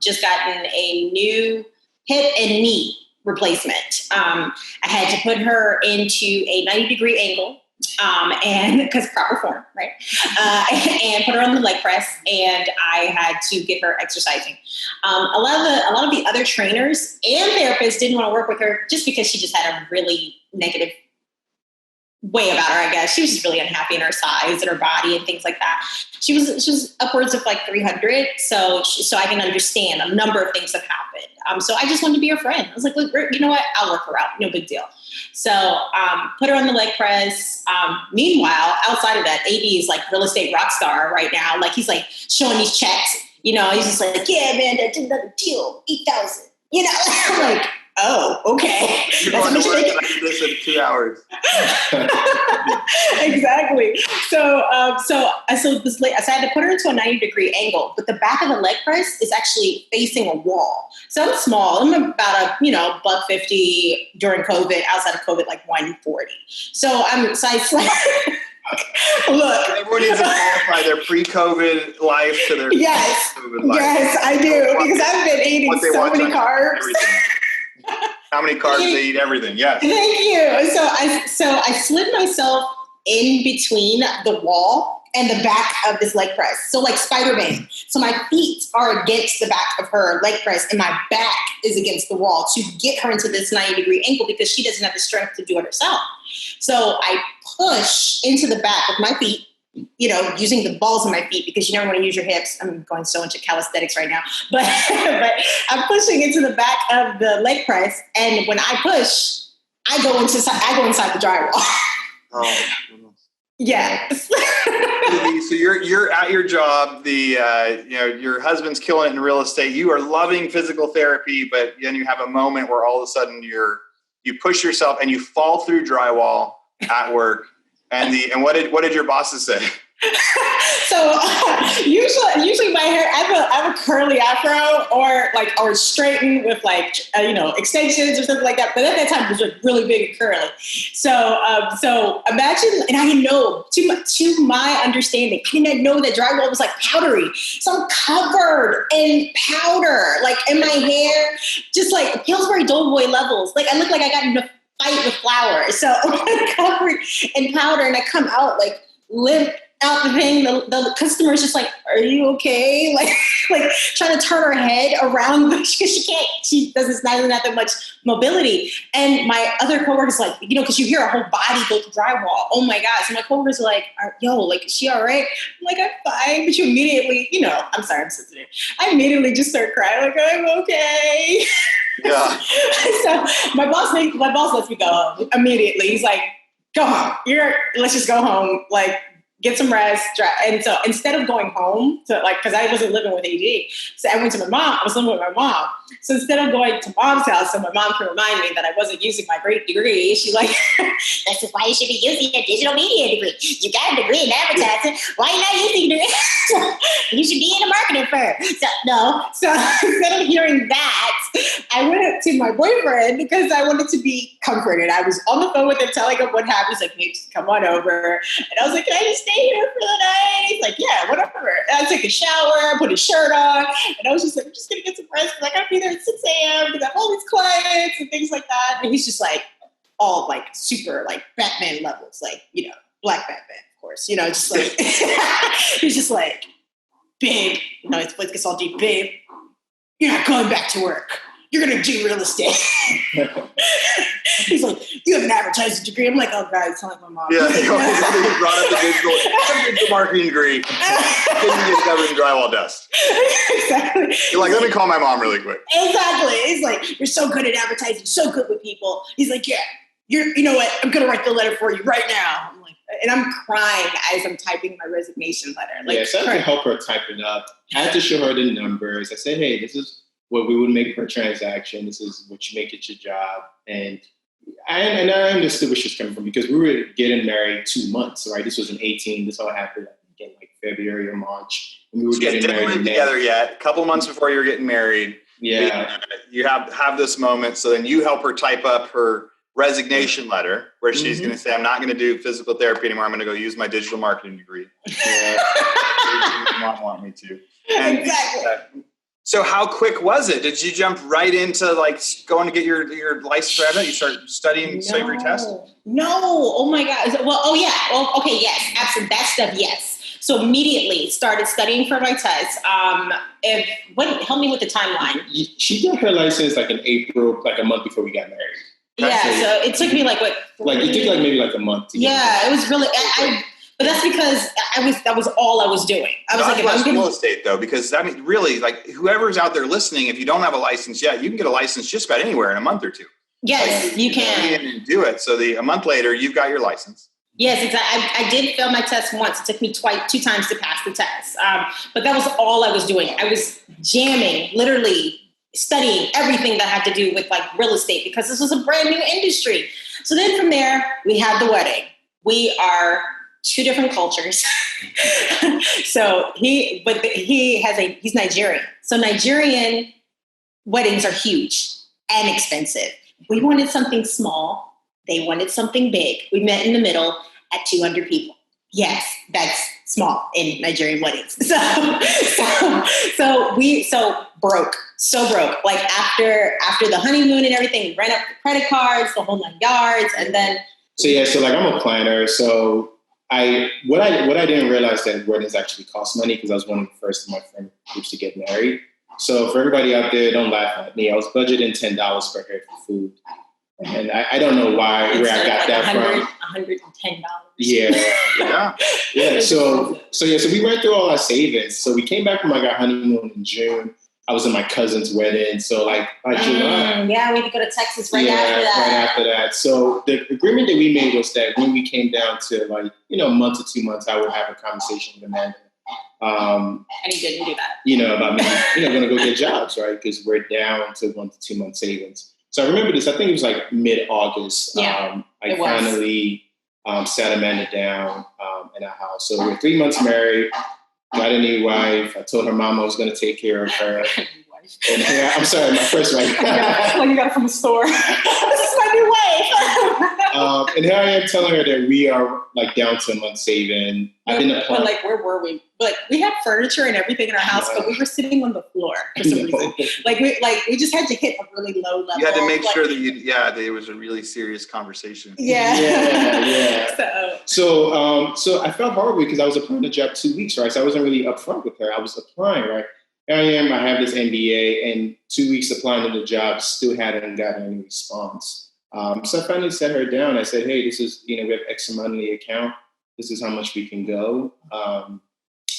Speaker 4: just gotten a new hip and knee replacement. I had to put her into a 90-degree angle. And because proper form, right? And put her on the leg press, and I had to get her exercising. A lot of the other trainers and therapists didn't want to work with her just because she just had a really negative way about her. I guess she was just really unhappy in her size and her body and things like that. She was upwards of like 300, so I can understand a number of things have happened. So I just wanted to be her friend. I was like, look, you know what? I'll work her out. No big deal. So put her on the leg press. Meanwhile, outside of that, AD is like real estate rock star right now. Like he's like showing these checks. He's just like, yeah, man, I did another deal, 8,000. Like Oh, okay.
Speaker 3: You're going to work and I did this in 2 hours.
Speaker 4: Exactly. So I had to put her into a 90-degree angle, but the back of the leg press is actually facing a wall. So I'm small. I'm about $150 during COVID. Outside of COVID, like 140. So look.
Speaker 3: Everyone needs to qualify their pre-COVID life to their
Speaker 4: post-COVID
Speaker 3: life.
Speaker 4: Yes, I do, because I've been eating so many carbs.
Speaker 3: How many carbs they eat? Everything. Yes.
Speaker 4: Thank you. So I slid myself in between the wall and the back of this leg press. So like Spider-Man. So my feet are against the back of her leg press and my back is against the wall to get her into this 90-degree angle because she doesn't have the strength to do it herself. So I push into the back with my feet, using the balls of my feet because you never want to use your hips. I'm going so into calisthenics right now, but I'm pushing into the back of the leg press. And when I push, I go inside the drywall.
Speaker 3: Oh.
Speaker 4: Yeah.
Speaker 3: So you're at your job. Your husband's killing it in real estate. You are loving physical therapy, but then you have a moment where all of a sudden you push yourself and you fall through drywall at work. And what did your bosses say?
Speaker 4: So usually my hair, I have a curly afro or straightened with extensions or something like that. But at that time it was like really big and curly. So imagine, and I didn't know, to my understanding, I did not know that drywall was like powdery. So I'm covered in powder, in my hair, just like Pillsbury Doughboy levels. I look like I got in a fight with flour. So I'm covered in powder and I come out limp out the thing. The customer's just like, are you okay? Trying to turn her head around because she doesn't have that much mobility. And my other coworker's like, because you hear a whole body go to drywall. Oh my God. So my coworker's like, is she all right? I'm like, I'm fine. But you immediately, I'm sorry, I'm sensitive. I immediately just start crying. I'm okay.
Speaker 3: Yeah.
Speaker 4: So my boss lets me go home immediately. He's like, go home. Let's just go home. Get some rest. And so instead of going home because I wasn't living with AD, so I went to my mom. I was living with my mom. So instead of going to mom's house, so my mom can remind me that I wasn't using my great degree, she's like, this is why you should be using your digital media degree. You got a degree in advertising. Why are you not using your degree? You should be in a marketing firm. So instead of hearing that, I went to my boyfriend because I wanted to be comforted. I was on the phone with him telling him what happened. He's like, hey, just come on over. And I was like, can I just stay here for the night? He's like, yeah, whatever. And I took a shower, put a shirt on, and I was just like, I'm just going to get some rest because I got to be there at 6 a.m. because I have all these clients and things like that. And he's just all super Batman levels, Black Batman, of course, just he's just like, babe, his voice gets all deep, babe, you're not going back to work. You're going to do real estate. He's like, you have an advertising degree. I'm like, oh, God, it's like my mom.
Speaker 3: Yeah, you brought up the digital marketing degree. Didn't get covered in drywall dust.
Speaker 4: Exactly.
Speaker 3: You're like, let me call my mom really quick.
Speaker 4: Exactly. He's like, you're so good at advertising, so good with people. He's like, yeah, you know what? I'm going to write the letter for you right now. I'm like, and I'm crying as I'm typing my resignation letter.
Speaker 1: So I had to help her type it up. I had to show her the numbers. I said, hey, this is what we would make per transaction. This is what you make at your job. And I understood where she was coming from because we were getting married 2 months, right? This was in 18. This all happened in February or March. And we were getting married
Speaker 3: together yet. A couple months before you were getting married.
Speaker 1: Yeah.
Speaker 3: You have this moment. So then you help her type up her resignation letter where she's going to say, I'm not going to do physical therapy anymore. I'm going to go use my digital marketing degree. Yeah. Mom want me to. And,
Speaker 4: exactly.
Speaker 3: So how quick was it? Did you jump right into going to get your license? You start studying, study your test?
Speaker 4: No. Oh my God. Well, oh yeah. Well, okay. Yes. Absolutely. That stuff. Yes. So immediately started studying for my test. Help me with the timeline.
Speaker 1: She got her license in April, a month before we got married.
Speaker 4: Yeah. So it took me
Speaker 1: it took maybe a month.
Speaker 4: Yeah. It was really, but that's because that was all I was doing. I was
Speaker 3: like, real estate though, because really, whoever's out there listening, if you don't have a license yet, you can get a license just about anywhere in a month or two.
Speaker 4: Yes, you can.
Speaker 3: And do it. So a month later, you've got your license.
Speaker 4: Yes, exactly. I did fail my test once. It took me 2 times to pass the test. But that was all I was doing. I was jamming, literally studying everything that had to do with like real estate because this was a brand new industry. So then from there, we had the wedding. We are two different cultures. So he's Nigerian. So Nigerian weddings are huge and expensive. We wanted something small. They wanted something big. We met in the middle at 200 people. Yes, that's small in Nigerian weddings. So broke. Like after the honeymoon and everything, we ran up the credit cards, the whole 9 yards, and then.
Speaker 1: So like I'm a planner. So what I didn't realize that weddings actually cost money because I was one of the first of my friend groups to get married. So for everybody out there, don't laugh at me. I was budgeting $10 per head for food. And I don't know where I got that from.
Speaker 4: $110.
Speaker 1: Yeah. So we went through all our savings. So we came back from like our honeymoon in June. I was in my cousin's wedding. So like by July.
Speaker 4: We had to go to Texas after that.
Speaker 1: Right after that. So the agreement that we made was that when we came down to like, month or 2 months, I would have a conversation with Amanda.
Speaker 4: And he didn't do that.
Speaker 1: About me, going to go get jobs, right? Because we're down to 1 to 2 month savings. So I remember this, I think it was like mid-August. I finally sat Amanda down in our house. So we're 3 months married, got a new wife. I told her mama was going to take care of her. And I'm sorry, my first wife.
Speaker 4: Like you got it from the store. This is my new wife.
Speaker 1: And here I am telling her that we are like down to a month saving. I've been
Speaker 4: but like, where were we? Like we had furniture and everything in our house, but we were sitting on the floor for some reason. We just had to hit a really low level.
Speaker 3: You had to make sure that there was a really serious conversation.
Speaker 1: Yeah. So I felt horrible because I was applying the job 2 weeks, right? So I wasn't really upfront with her. I was applying, right? Here I have this MBA, and 2 weeks applying to the job, still hadn't gotten any response. So I finally sat her down. I said, hey, this is, we have X amount in the account. This is how much we can go.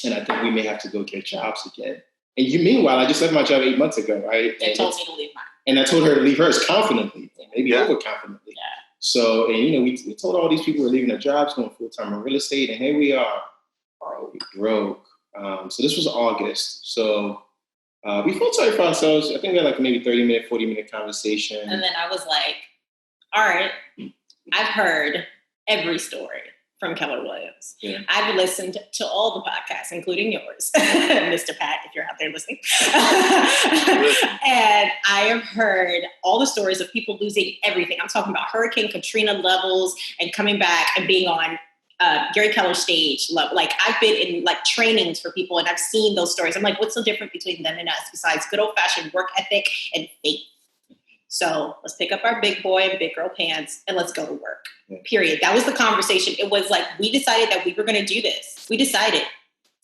Speaker 1: And I think we may have to go get jobs again. And meanwhile, I just left my job 8 months ago, right?
Speaker 4: And told me to leave mine.
Speaker 1: And I told her to leave hers confidently, maybe overconfidently.
Speaker 4: Yeah.
Speaker 1: So, and we told all these people were leaving their jobs, going full-time in real estate, and here we are. We broke. So this was August. So we felt sorry for ourselves. I think we had like maybe 30-minute, 40-minute conversation.
Speaker 4: And then I was like, all right, I've heard every story from Keller Williams. Yeah. I've listened to all the podcasts, including yours, Mr. Pat, if you're out there listening. And I have heard all the stories of people losing everything. I'm talking about Hurricane Katrina levels and coming back and being on Gary Keller stage level. Like I've been in like trainings for people and I've seen those stories. I'm like, what's so different between them and us besides good old fashioned work ethic and faith? So let's pick up our big boy and big girl pants and let's go to work. Period. That was the conversation. It was like, we decided that we were going to do this. We decided.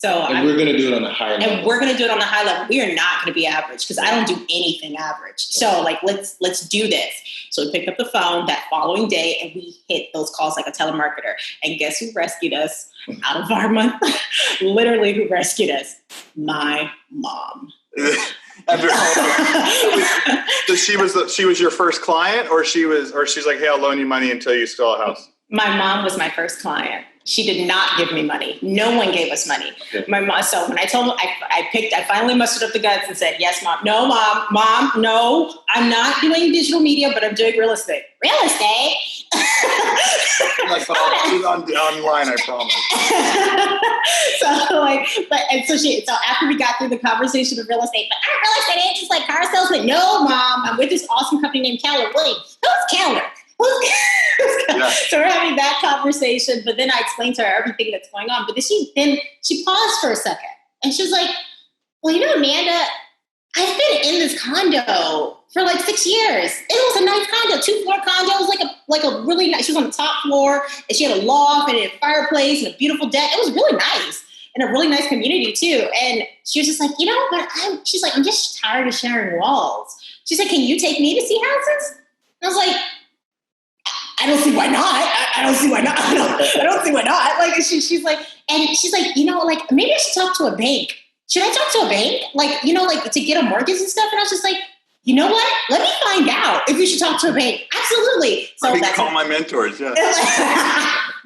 Speaker 1: We're going to do it on a high level.
Speaker 4: And we're going to do it on a high level. We are not going to be average because I don't do anything average. So like, let's do this. So we picked up the phone that following day and we hit those calls like a telemarketer. And guess who rescued us out of our month? Literally who rescued us? My mom.
Speaker 3: So she was your first client, or she's like, hey, I'll loan you money until you sell a house.
Speaker 4: My mom was my first client. She did not give me money. No one gave us money. Okay. My mom. So when I told her, I finally mustered up the guts and said, yes, mom. No, mom, no, I'm not doing digital media, but I'm doing real estate. Real estate?
Speaker 3: She's online, I promise.
Speaker 4: So after we got through the conversation of real estate, but I'm a real estate agent, like car salesman. No, mom, I'm with this awesome company named Keller Williams. Who's Keller? Yeah. So we're having that conversation, but then I explained to her everything that's going on. But then she paused for a second and she was like, well, Amanda, I've been in this condo for like 6 years. It was a nice condo, 2-floor condo. It was like a really nice, she was on the top floor and she had a loft and a fireplace and a beautiful deck. It was really nice and a really nice community too. And she was just like, she's like, I'm just tired of sharing walls. She said, can you take me to see houses? And I was like, I don't see why not. I don't see why not. I don't see why not. Like she's like, maybe I should talk to a bank. Should I talk to a bank? To get a mortgage and stuff? And I was just like, you know what? Let me find out if you should talk to a bank. Absolutely. So
Speaker 3: I can call my mentors. Yeah.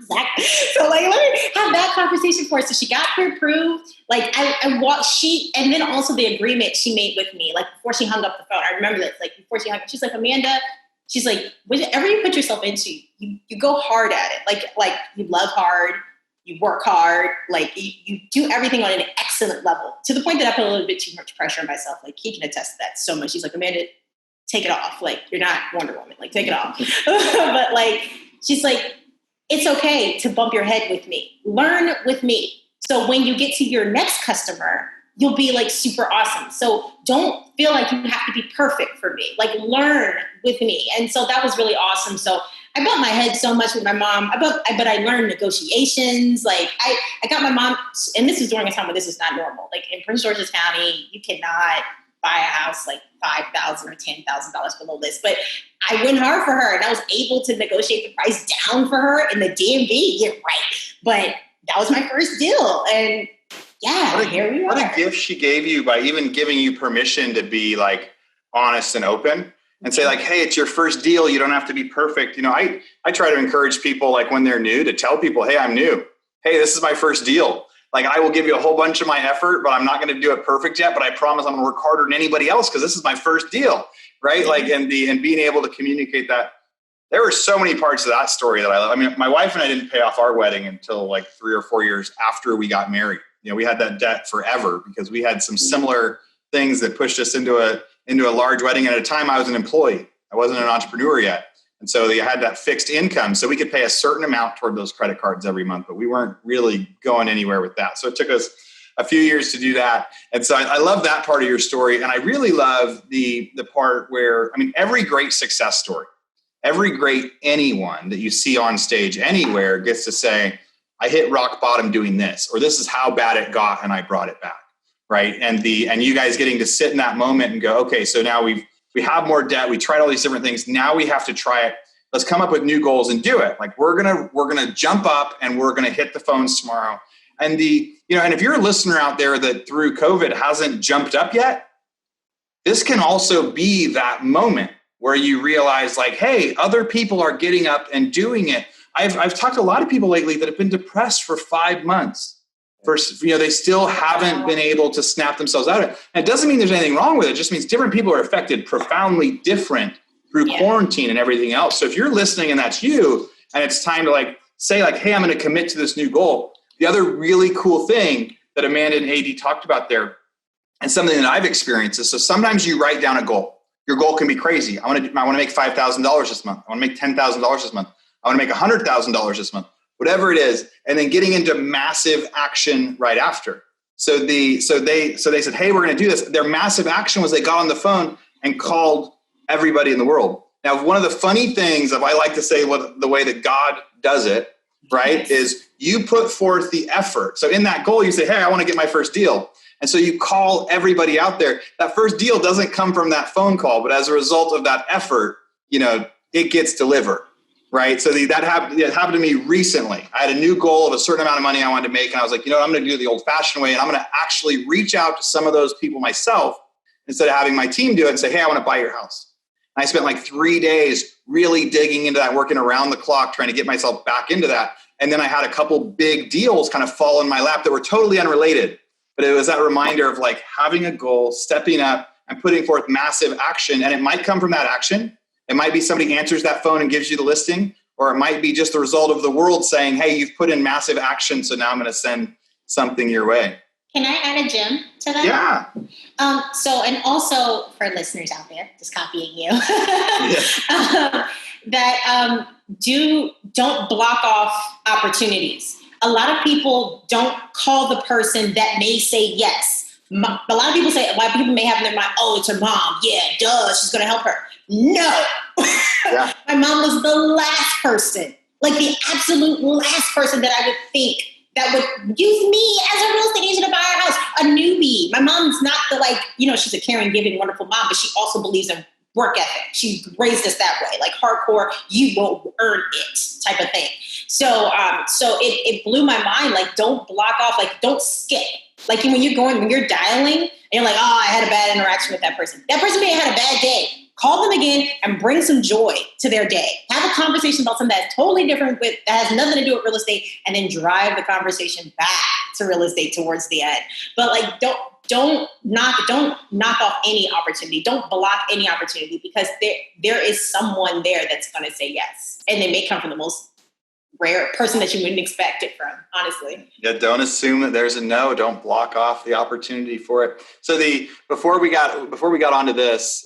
Speaker 4: Exactly. So like, let me have that conversation for her. So she got pre-approved. Like I walked, and then also the agreement she made with me, like before she hung up the phone. I remember this, like before she hung up, she's like, Amanda, she's like, whatever you put yourself into, you go hard at it. Like you love hard, you work hard, like you do everything on an excellent level, to the point that I put a little bit too much pressure on myself. Like he can attest to that so much. She's like, Amanda, take it off. Like you're not Wonder Woman, like take it off. But like, she's like, it's okay to bump your head with me. Learn with me. So when you get to your next customer, you'll be like super awesome. So don't feel like you have to be perfect for me. Like learn with me. And so that was really awesome. So I bumped my head so much with my mom. But I learned negotiations. Like I got my mom, and this is during a time when this is not normal. Like in Prince George's County, you cannot buy a house like $5,000 or $10,000 below list. But I went hard for her, and I was able to negotiate the price down for her in the DMV. Yeah, right. But that was my first deal. And yeah, here we are.
Speaker 3: What a gift she gave you by even giving you permission to be like honest and open and say like, hey, it's your first deal. You don't have to be perfect. You know, I try to encourage people like when they're new to tell people, hey, I'm new. Hey, this is my first deal. Like I will give you a whole bunch of my effort, but I'm not going to do it perfect yet. But I promise I'm going to work harder than anybody else because this is my first deal, right? Like and being able to communicate that. There were so many parts of that story that I love. I mean, my wife and I didn't pay off our wedding until like 3 or 4 years after we got married. You know, we had that debt forever because we had some similar things that pushed us into a large wedding. And at a time, I was an employee. I wasn't an entrepreneur yet. And so they had that fixed income. So we could pay a certain amount toward those credit cards every month, but we weren't really going anywhere with that. So it took us a few years to do that. And so I love that part of your story. And I really love the part where, I mean, every great success story, every great anyone that you see on stage anywhere gets to say, I hit rock bottom doing this, or this is how bad it got and I brought it back, right? And you guys getting to sit in that moment and go, okay, so now we have more debt. We tried all these different things. Now we have to try it. Let's come up with new goals and do it. Like we're gonna jump up and we're gonna hit the phones tomorrow. And and if you're a listener out there that through COVID hasn't jumped up yet, this can also be that moment where you realize like, hey, other people are getting up and doing it. I've talked to a lot of people lately that have been depressed for 5 months. They still haven't been able to snap themselves out of it. And it doesn't mean there's anything wrong with it. It just means different people are affected profoundly different through quarantine and everything else. So if you're listening and that's you, and it's time to like say like, hey, I'm going to commit to this new goal. The other really cool thing that Amanda and AD talked about there, and something that I've experienced is, so sometimes you write down a goal. Your goal can be crazy. I want to make $5,000 this month. I want to make $10,000 this month. I want to make $100,000 this month, whatever it is, and then getting into massive action right after. So they said, hey, we're going to do this. Their massive action was they got on the phone and called everybody in the world. Now, one of the funny things, if I like to say the way that God does it, right, is you put forth the effort. So in that goal, you say, hey, I want to get my first deal. And so you call everybody out there. That first deal doesn't come from that phone call, but as a result of that effort, it gets delivered. Right. So that happened to me recently. I had a new goal of a certain amount of money I wanted to make. And I was like, I'm going to do it the old fashioned way. And I'm going to actually reach out to some of those people myself instead of having my team do it and say, hey, I want to buy your house. And I spent like 3 days really digging into that, working around the clock, trying to get myself back into that. And then I had a couple big deals kind of fall in my lap that were totally unrelated. But it was that reminder of like having a goal, stepping up and putting forth massive action. And it might come from that action. It might be somebody answers that phone and gives you the listing, or it might be just the result of the world saying, hey, you've put in massive action, so now I'm going to send something your way.
Speaker 4: Can I add a gem to that?
Speaker 3: Yeah.
Speaker 4: And also for listeners out there, just copying you, don't block off opportunities. A lot of people don't call the person that may say yes. A lot of people may have in their mind, oh, it's her mom. Yeah, duh, she's going to help her. No. Yeah. My mom was the last person, like the absolute last person that I would think that would use me as a real estate agent to buy a house, a newbie. My mom's not she's a caring, giving, wonderful mom, but she also believes in work ethic. She raised us that way, like hardcore, you will earn it type of thing. So it blew my mind. Like, don't block off, like, don't skip. Like when you're dialing and you're like, oh, I had a bad interaction with that person. That person may have had a bad day. Call them again and bring some joy to their day. Have a conversation about something that's totally different, that has nothing to do with real estate, and then drive the conversation back to real estate towards the end. But like, don't knock off any opportunity. Don't block any opportunity, because there is someone there that's going to say yes, and they may come from the most rare person that you wouldn't expect it from, honestly.
Speaker 3: Yeah, don't assume that there's a no. Don't block off the opportunity for it. So before we got onto this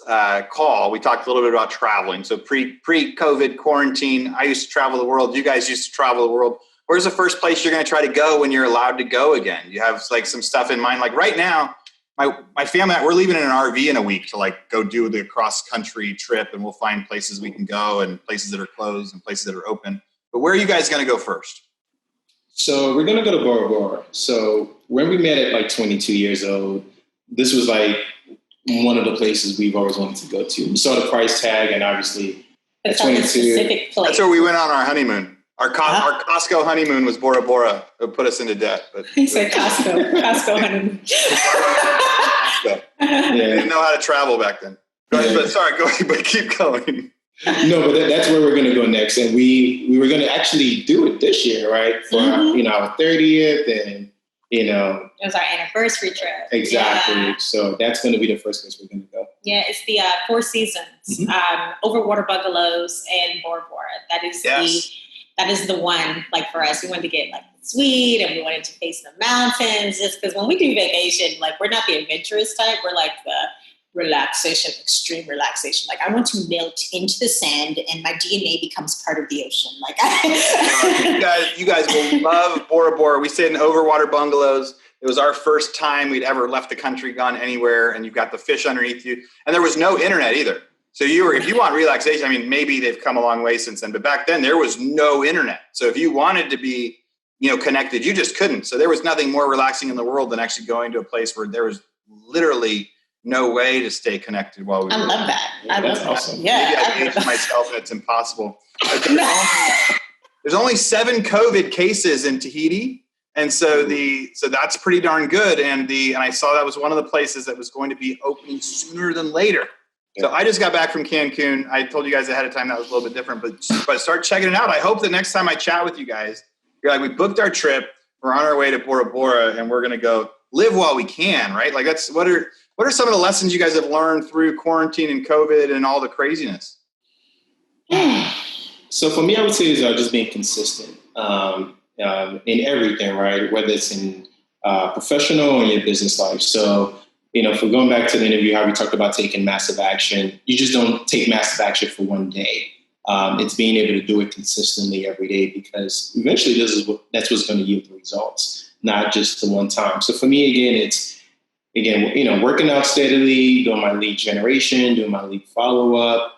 Speaker 3: call, we talked a little bit about traveling. So pre-COVID quarantine, I used to travel the world. You guys used to travel the world. Where's the first place you're going to try to go when you're allowed to go again? You have like some stuff in mind. Like right now, my family, we're leaving in an RV in a week to like go do the cross country trip, and we'll find places we can go and places that are closed and places that are open. But where are you guys going to go first?
Speaker 1: So we're going to go to Bora Bora. So when we met at like 22 years old, this was like one of the places we've always wanted to go to. We saw the price tag, and obviously at 22,
Speaker 4: specific place.
Speaker 3: That's where we went on our honeymoon. Our Costco honeymoon was Bora Bora. It put us into debt. But
Speaker 4: he said Costco honeymoon.
Speaker 3: I didn't know how to travel back then. Go ahead, but keep going.
Speaker 1: No, but that's where we're going to go next. And we were going to actually do it this year, right? For our 30th, and it
Speaker 4: was our anniversary trip.
Speaker 1: Exactly.
Speaker 4: Yeah.
Speaker 1: So that's going to be the first place we're going to go.
Speaker 4: Yeah, it's the Four Seasons, Overwater Bungalows and Bora Bora. That is the one. Like for us, we wanted to get like the suite, and we wanted to face the mountains. Just because when we do vacation, like we're not the adventurous type. We're like the relaxation, extreme relaxation. Like I want to melt into the sand, and my DNA becomes part of the ocean. Like
Speaker 3: you guys will love Bora Bora. We stayed in Overwater Bungalows. It was our first time we'd ever left the country, gone anywhere, and you've got the fish underneath you. And there was no internet either. So if you want relaxation, I mean, maybe they've come a long way since then, but back then there was no internet. So if you wanted to be, connected, you just couldn't. So there was nothing more relaxing in the world than actually going to a place where there was literally no way to stay connected while we were.
Speaker 4: I love that.
Speaker 1: That's awesome.
Speaker 4: Yeah.
Speaker 3: Maybe I aged myself and it's impossible. There's only 7 COVID cases in Tahiti. And so that's pretty darn good. And I saw that was one of the places that was going to be opening sooner than later. So I just got back from Cancun. I told you guys ahead of time that was a little bit different, but start checking it out. I hope the next time I chat with you guys, you're like, we booked our trip, we're on our way to Bora Bora, and we're going to go live while we can, right? Like what are some of the lessons you guys have learned through quarantine and COVID and all the craziness?
Speaker 1: So for me, I would say is just being consistent in everything, right? Whether it's in professional or in your business life. So, if we're going back to the interview, how we talked about taking massive action, you just don't take massive action for one day. It's being able to do it consistently every day, because eventually that's what's going to yield the results, not just the one time. So for me, it's working out steadily, doing my lead generation, doing my lead follow-up,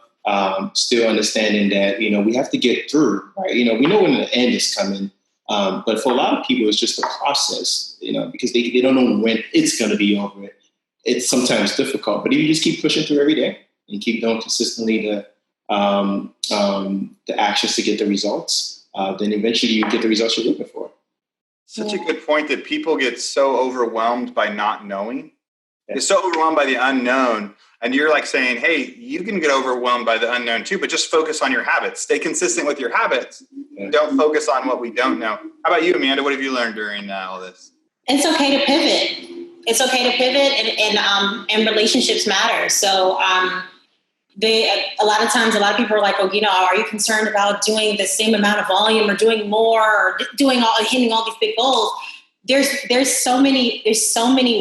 Speaker 1: still understanding that, we have to get through, right? We know when the end is coming, but for a lot of people, it's just a process, because they don't know when it's going to be over. It's sometimes difficult, but if you just keep pushing through every day and keep doing consistently the actions to get the results, then eventually you get the results you're looking for.
Speaker 3: Such a good point that people get so overwhelmed by not knowing. They're so overwhelmed by the unknown. And you're like saying, hey, you can get overwhelmed by the unknown too, but just focus on your habits. Stay consistent with your habits. Yeah. Don't focus on what we don't know. How about you, Amanda? What have you learned during all this?
Speaker 4: It's okay to pivot. It's okay to pivot, and relationships matter. So a lot of times, a lot of people are like, oh, are you concerned about doing the same amount of volume or doing more or hitting all these big goals? There's so many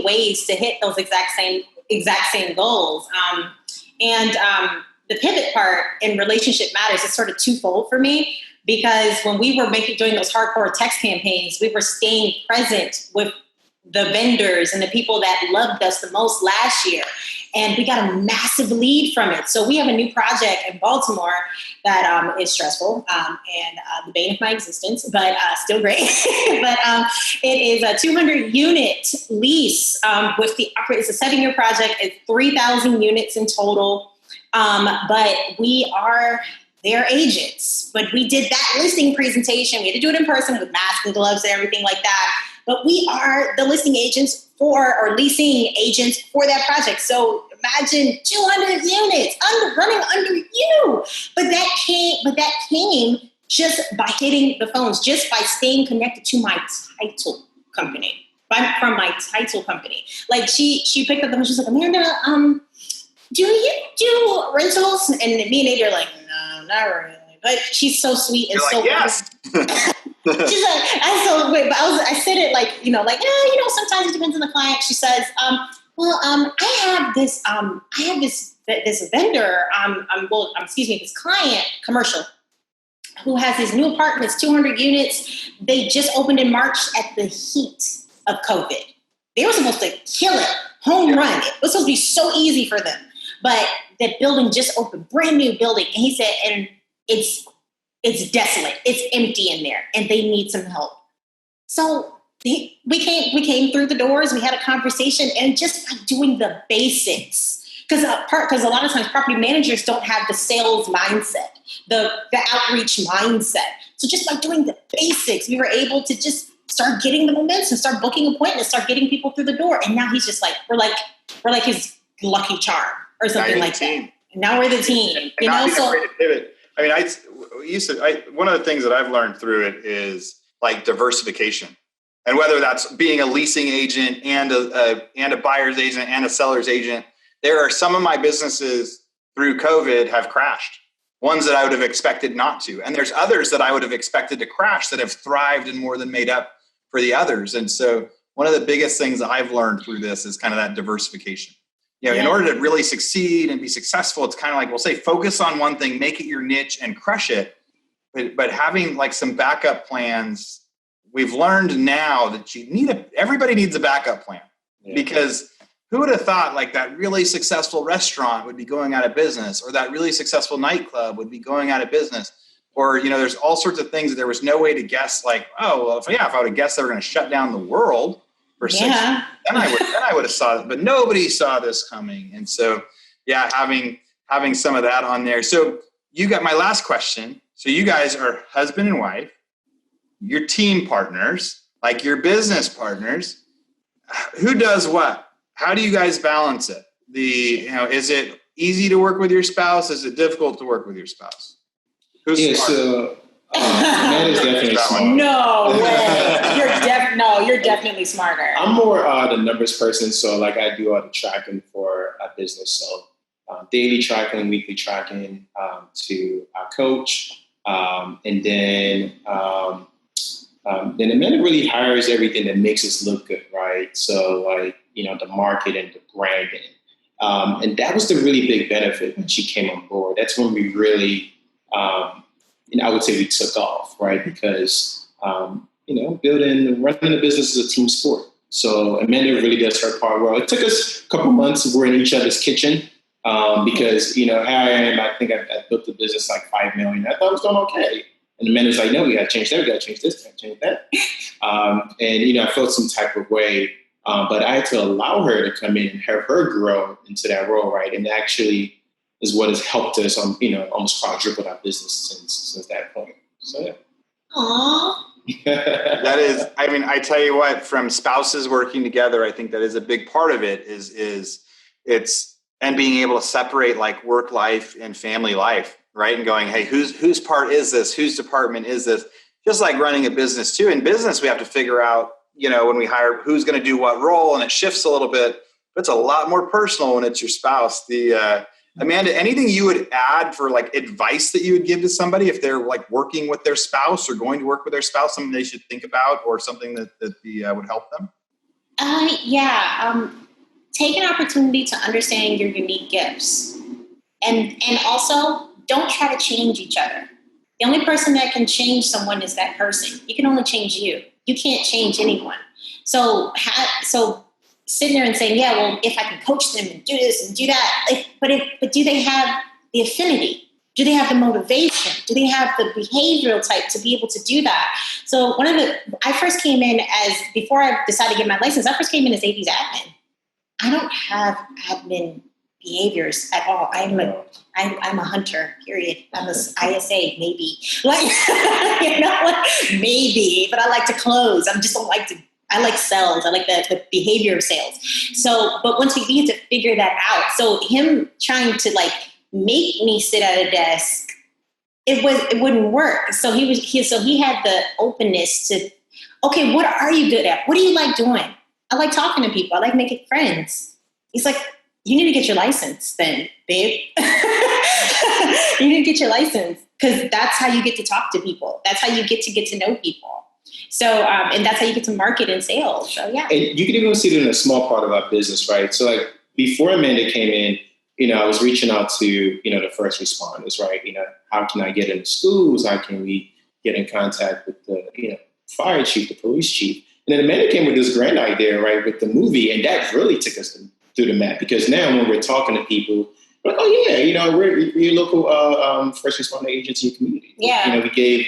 Speaker 4: ways to hit those exact same goals. The pivot part in relationship matters is sort of twofold for me, because when we were doing those hardcore text campaigns, we were staying present with the vendors and the people that loved us the most last year. And we got a massive lead from it. So we have a new project in Baltimore that is stressful and the bane of my existence, but still great. But it is a 200-unit lease with it's a 7-year project. It's 3,000 units in total. But we are their agents. But we did that listing presentation. We had to do it in person with masks and gloves and everything like that. But we are the listing agents or leasing agents for that project. So imagine 200 units running under you. But that came just by hitting the phones, just by staying connected to my title company. From my title company. Like she picked up the phone, she's like, Amanda, do you do rentals? And me and Nate are like, no, not really. But she's so sweet and so
Speaker 3: yes.
Speaker 4: She's like, I said it like, sometimes it depends on the client. She says, I have this vendor, this client, commercial, who has these new apartments, 200 units. They just opened in March at the heat of COVID. They were supposed to kill it, home run. It was supposed to be so easy for them. But that building just opened, brand new building. And he said, and it's desolate. It's empty in there and they need some help. So we came through the doors, we had a conversation, and just by doing the basics, because a lot of times property managers don't have the sales mindset, the outreach mindset. So just by doing the basics, we were able to just start getting the momentum, start booking appointments, start getting people through the door. And now he's just like, we're like his lucky charm or something like that. And now we're the team, so.
Speaker 3: Pivot. I mean, one of the things that I've learned through it is like diversification. And whether that's being a leasing agent and a buyer's agent and a seller's agent, there are some of my businesses through COVID have crashed. Ones that I would have expected not to. And there's others that I would have expected to crash that have thrived and more than made up for the others. And so one of the biggest things I've learned through this is kind of that diversification. In order to really succeed and be successful, it's kind of like, we'll say, focus on one thing, make it your niche and crush it. But having like some backup plans, we've learned now that everybody needs a backup plan, because who would have thought like that really successful restaurant would be going out of business, or that really successful nightclub would be going out of business, or, there's all sorts of things that there was no way to guess, like, if I would have guessed they were going to shut down the world for 6 years, then I would have saw it, but nobody saw this coming. And so, having some of that on there. So you got my last question. So you guys are husband and wife, your team partners, like your business partners. Who does what? How do you guys balance it? Is it easy to work with your spouse? Is it difficult to work with your spouse? Who's smart?
Speaker 1: So Amanda's definitely smart.
Speaker 4: No way. You're definitely smarter.
Speaker 1: I'm more the numbers person. So like I do all the tracking for our business. So daily tracking, weekly tracking to our coach. And then Amanda really hires everything that makes us look good, right? So like, the market and the branding. And that was the really big benefit when she came on board. That's when we really, I would say we took off, right? Because, running a business is a team sport. So Amanda really does her part well. It took us a couple months. We're in each other's kitchen because, here I am. I think I built the business like $5 million. I thought it was going okay. And Amanda's like, no, we got to change that. We got to change this. Got to change that. I felt some type of way. But I had to allow her to come in and have her grow into that role, right? And actually is what has helped us almost quadruple our business since that point. So yeah.
Speaker 4: Aww.
Speaker 3: That is, I tell you what, from spouses working together, I think that is a big part of it and being able to separate like work life and family life, right? And going, hey, whose part is this? Whose department is this? Just like running a business too. In business, we have to figure out, when we hire who's going to do what role, and it shifts a little bit, but it's a lot more personal when it's your spouse. Amanda, anything you would add for like advice that you would give to somebody if they're like working with their spouse or going to work with their spouse, something they should think about or something that would help them?
Speaker 4: Take an opportunity to understand your unique gifts, and also don't try to change each other. The only person that can change someone is that person. You can only change you. You can't change anyone. So sitting there and saying, if I can coach them and do this and do that, but do they have the affinity? Do they have the motivation? Do they have the behavioral type to be able to do that? So I first came in before I decided to get my license, I first came in as AD's admin. I don't have admin behaviors at all. I'm a hunter, period. I'm a ISA, maybe. Maybe, but I like to close. I I like sales. I like the behavior of sales. So, but once we begin to figure that out, so him trying to like make me sit at a desk, it wouldn't work. So he had the openness to, okay, what are you good at? What do you like doing? I like talking to people. I like making friends. He's like, you need to get your license then, babe. You need to get your license because that's how you get to talk to people. That's how you get to know people. So, and that's how you get to market and sales. So, yeah.
Speaker 1: And you can even see it in a small part of our business, right? So, like, before Amanda came in, I was reaching out to, the first responders, right? How can I get into schools? How can we get in contact with the, fire chief, the police chief? And then Amanda came with this grand idea, right, with the movie. And that really took us through the map because now when we're talking to people, we're like, oh, yeah, we're local first responder agents in your community.
Speaker 4: Yeah.
Speaker 1: We gave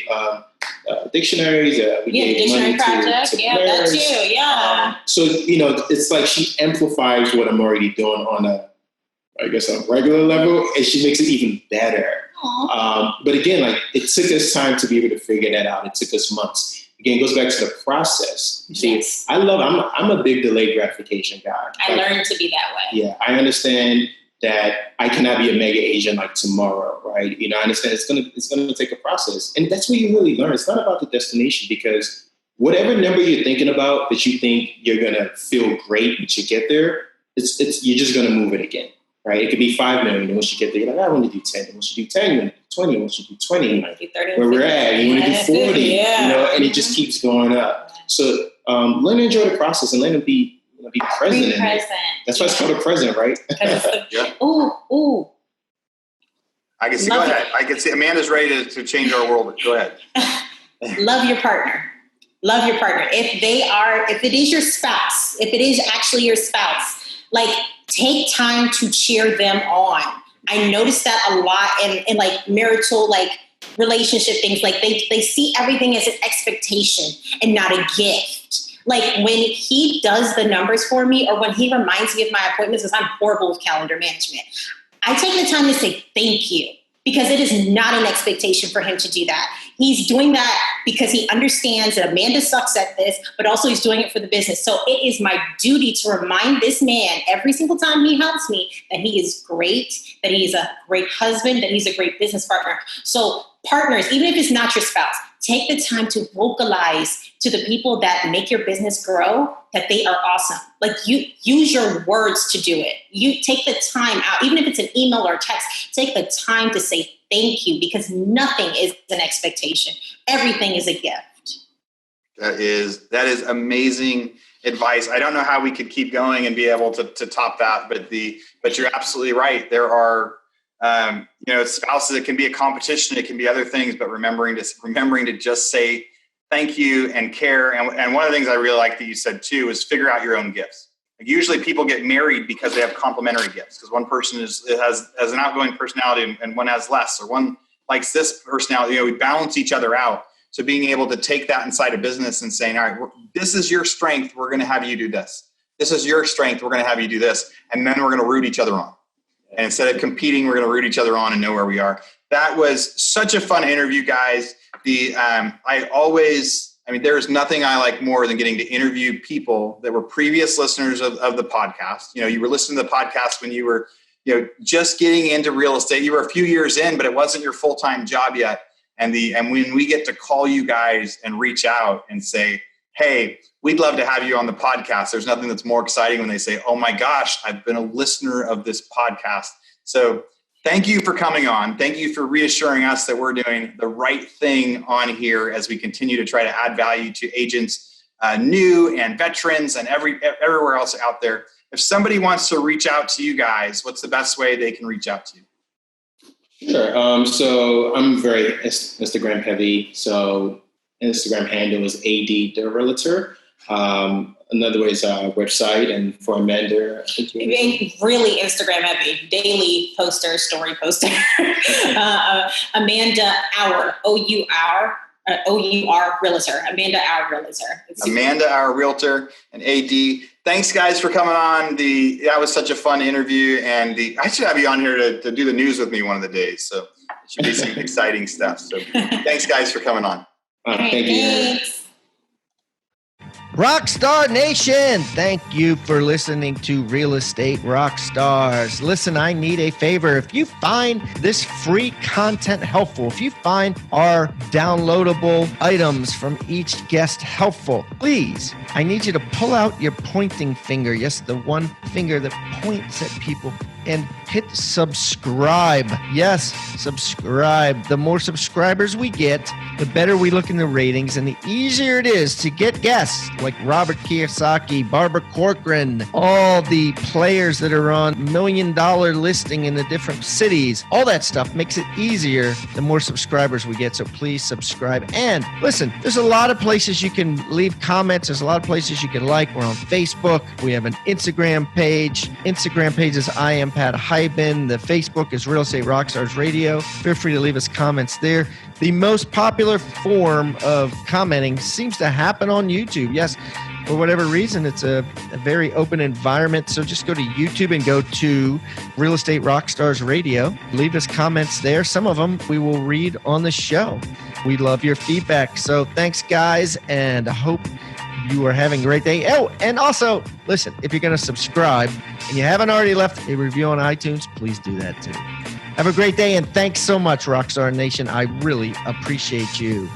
Speaker 1: dictionaries. We gave
Speaker 4: dictionary
Speaker 1: money
Speaker 4: project.
Speaker 1: to
Speaker 4: That too. Yeah.
Speaker 1: So, it's like she amplifies what I'm already doing on a regular level, and she makes it even better. But again, like it took us time to be able to figure that out. It took us months. Again, it goes back to the process. You see,
Speaker 4: yes.
Speaker 1: I'm a big delayed gratification guy.
Speaker 4: I learned to be that way.
Speaker 1: Yeah, I understand that I cannot be a mega agent like tomorrow, right? I understand it's gonna take a process, and that's what you really learn. It's not about the destination because whatever number you're thinking about that you think you're gonna feel great once you get there, it's you're just gonna move it again. Right? It could be 5 million. And once you get there, you're like, I want to do 10. And once you do 10, you want to do 20. Once you do 20,
Speaker 4: you want to do 30,
Speaker 1: where we're at, you want to do 40.
Speaker 4: Yeah.
Speaker 1: And it just keeps going up. So learn to enjoy the process and learn to be present.
Speaker 4: Be present.
Speaker 1: That's why it's called a present, right?
Speaker 3: Yeah.
Speaker 4: Ooh.
Speaker 3: I can see. Go ahead. I can see Amanda's ready to change our world. Go ahead.
Speaker 4: Love your partner. Love your partner. If it is your spouse, if it is actually your spouse, like take time to cheer them on. I noticed that a lot in like marital, like relationship things. Like they see everything as an expectation and not a gift. Like when he does the numbers for me or when he reminds me of my appointments, because I'm horrible with calendar management, I take the time to say thank you because it is not an expectation for him to do that. He's doing that because he understands that Amanda sucks at this, but also he's doing it for the business. So it is my duty to remind this man every single time he helps me that he is great, that he is a great husband, that he's a great business partner. So partners, even if it's not your spouse, take the time to vocalize to the people that make your business grow that they are awesome. Like you use your words to do it. You take the time out, even if it's an email or a text, take the time to say thank you because nothing is an expectation. Everything is a gift.
Speaker 3: That is amazing advice. I don't know how we could keep going and be able to top that, but you're absolutely right. There are spouses, it can be a competition, it can be other things, but remembering to just say thank you and care. And one of the things I really like that you said too is figure out your own gifts. Like usually people get married because they have complementary gifts because one person has an outgoing personality and one has less, or one likes this personality. We balance each other out. So being able to take that inside a business and saying, all right, this is your strength. We're going to have you do this. This is your strength. We're going to have you do this. And then we're going to root each other on. And instead of competing, we're going to root each other on and know where we are. That was such a fun interview, guys. There's nothing I like more than getting to interview people that were previous listeners of the podcast. You were listening to the podcast when you were, just getting into real estate. You were a few years in, but it wasn't your full-time job yet. And when we get to call you guys and reach out and say, hey, we'd love to have you on the podcast. There's nothing that's more exciting when they say, oh my gosh, I've been a listener of this podcast. So thank you for coming on. Thank you for reassuring us that we're doing the right thing on here as we continue to try to add value to agents, new and veterans and everywhere else out there. If somebody wants to reach out to you guys, what's the best way they can reach out to you?
Speaker 1: Sure. So I'm very Instagram heavy. So Instagram handle is AD the Realtor. Another way is our website, and for Amanda,
Speaker 4: really Instagram heavy, daily poster, story poster. Amanda Our O-U-R Realtor. Amanda Our Realtor.
Speaker 3: Amanda Our Realtor and AD. Thanks, guys, for coming on. That was such a fun interview, and I should have you on here to do the news with me one of the days. So it should be some exciting stuff. So thanks, guys, for coming on.
Speaker 1: Thank you.
Speaker 4: Thanks.
Speaker 2: Rockstar Nation, thank you for listening to Real Estate Rockstars. Listen, I need a favor. If you find this free content helpful, if you find our downloadable items from each guest helpful, please, I need you to pull out your pointing finger. Yes, the one finger that points at people, and hit subscribe. Yes, subscribe. The more subscribers we get, the better we look in the ratings, and the easier it is to get guests like Robert Kiyosaki, Barbara Corcoran, all the players that are on $1 million listing in the different cities. All that stuff makes it easier the more subscribers we get. So please subscribe. And listen, there's a lot of places you can leave comments. There's a lot of places you can like. We're on Facebook. We have an Instagram page. Instagram page is I Am Pat Hyben. The Facebook is Real Estate Rockstars Radio. Feel free to leave us comments there. The most popular form of commenting seems to happen on YouTube. Yes, for whatever reason, it's a very open environment. So just go to YouTube and go to Real Estate Rockstars Radio. Leave us comments there. Some of them we will read on the show. We love your feedback. So thanks, guys, and I hope you are having a great day. Oh, and also, listen, if you're going to subscribe and you haven't already left a review on iTunes, please do that too. Have a great day, and thanks so much, Rockstar Nation. I really appreciate you.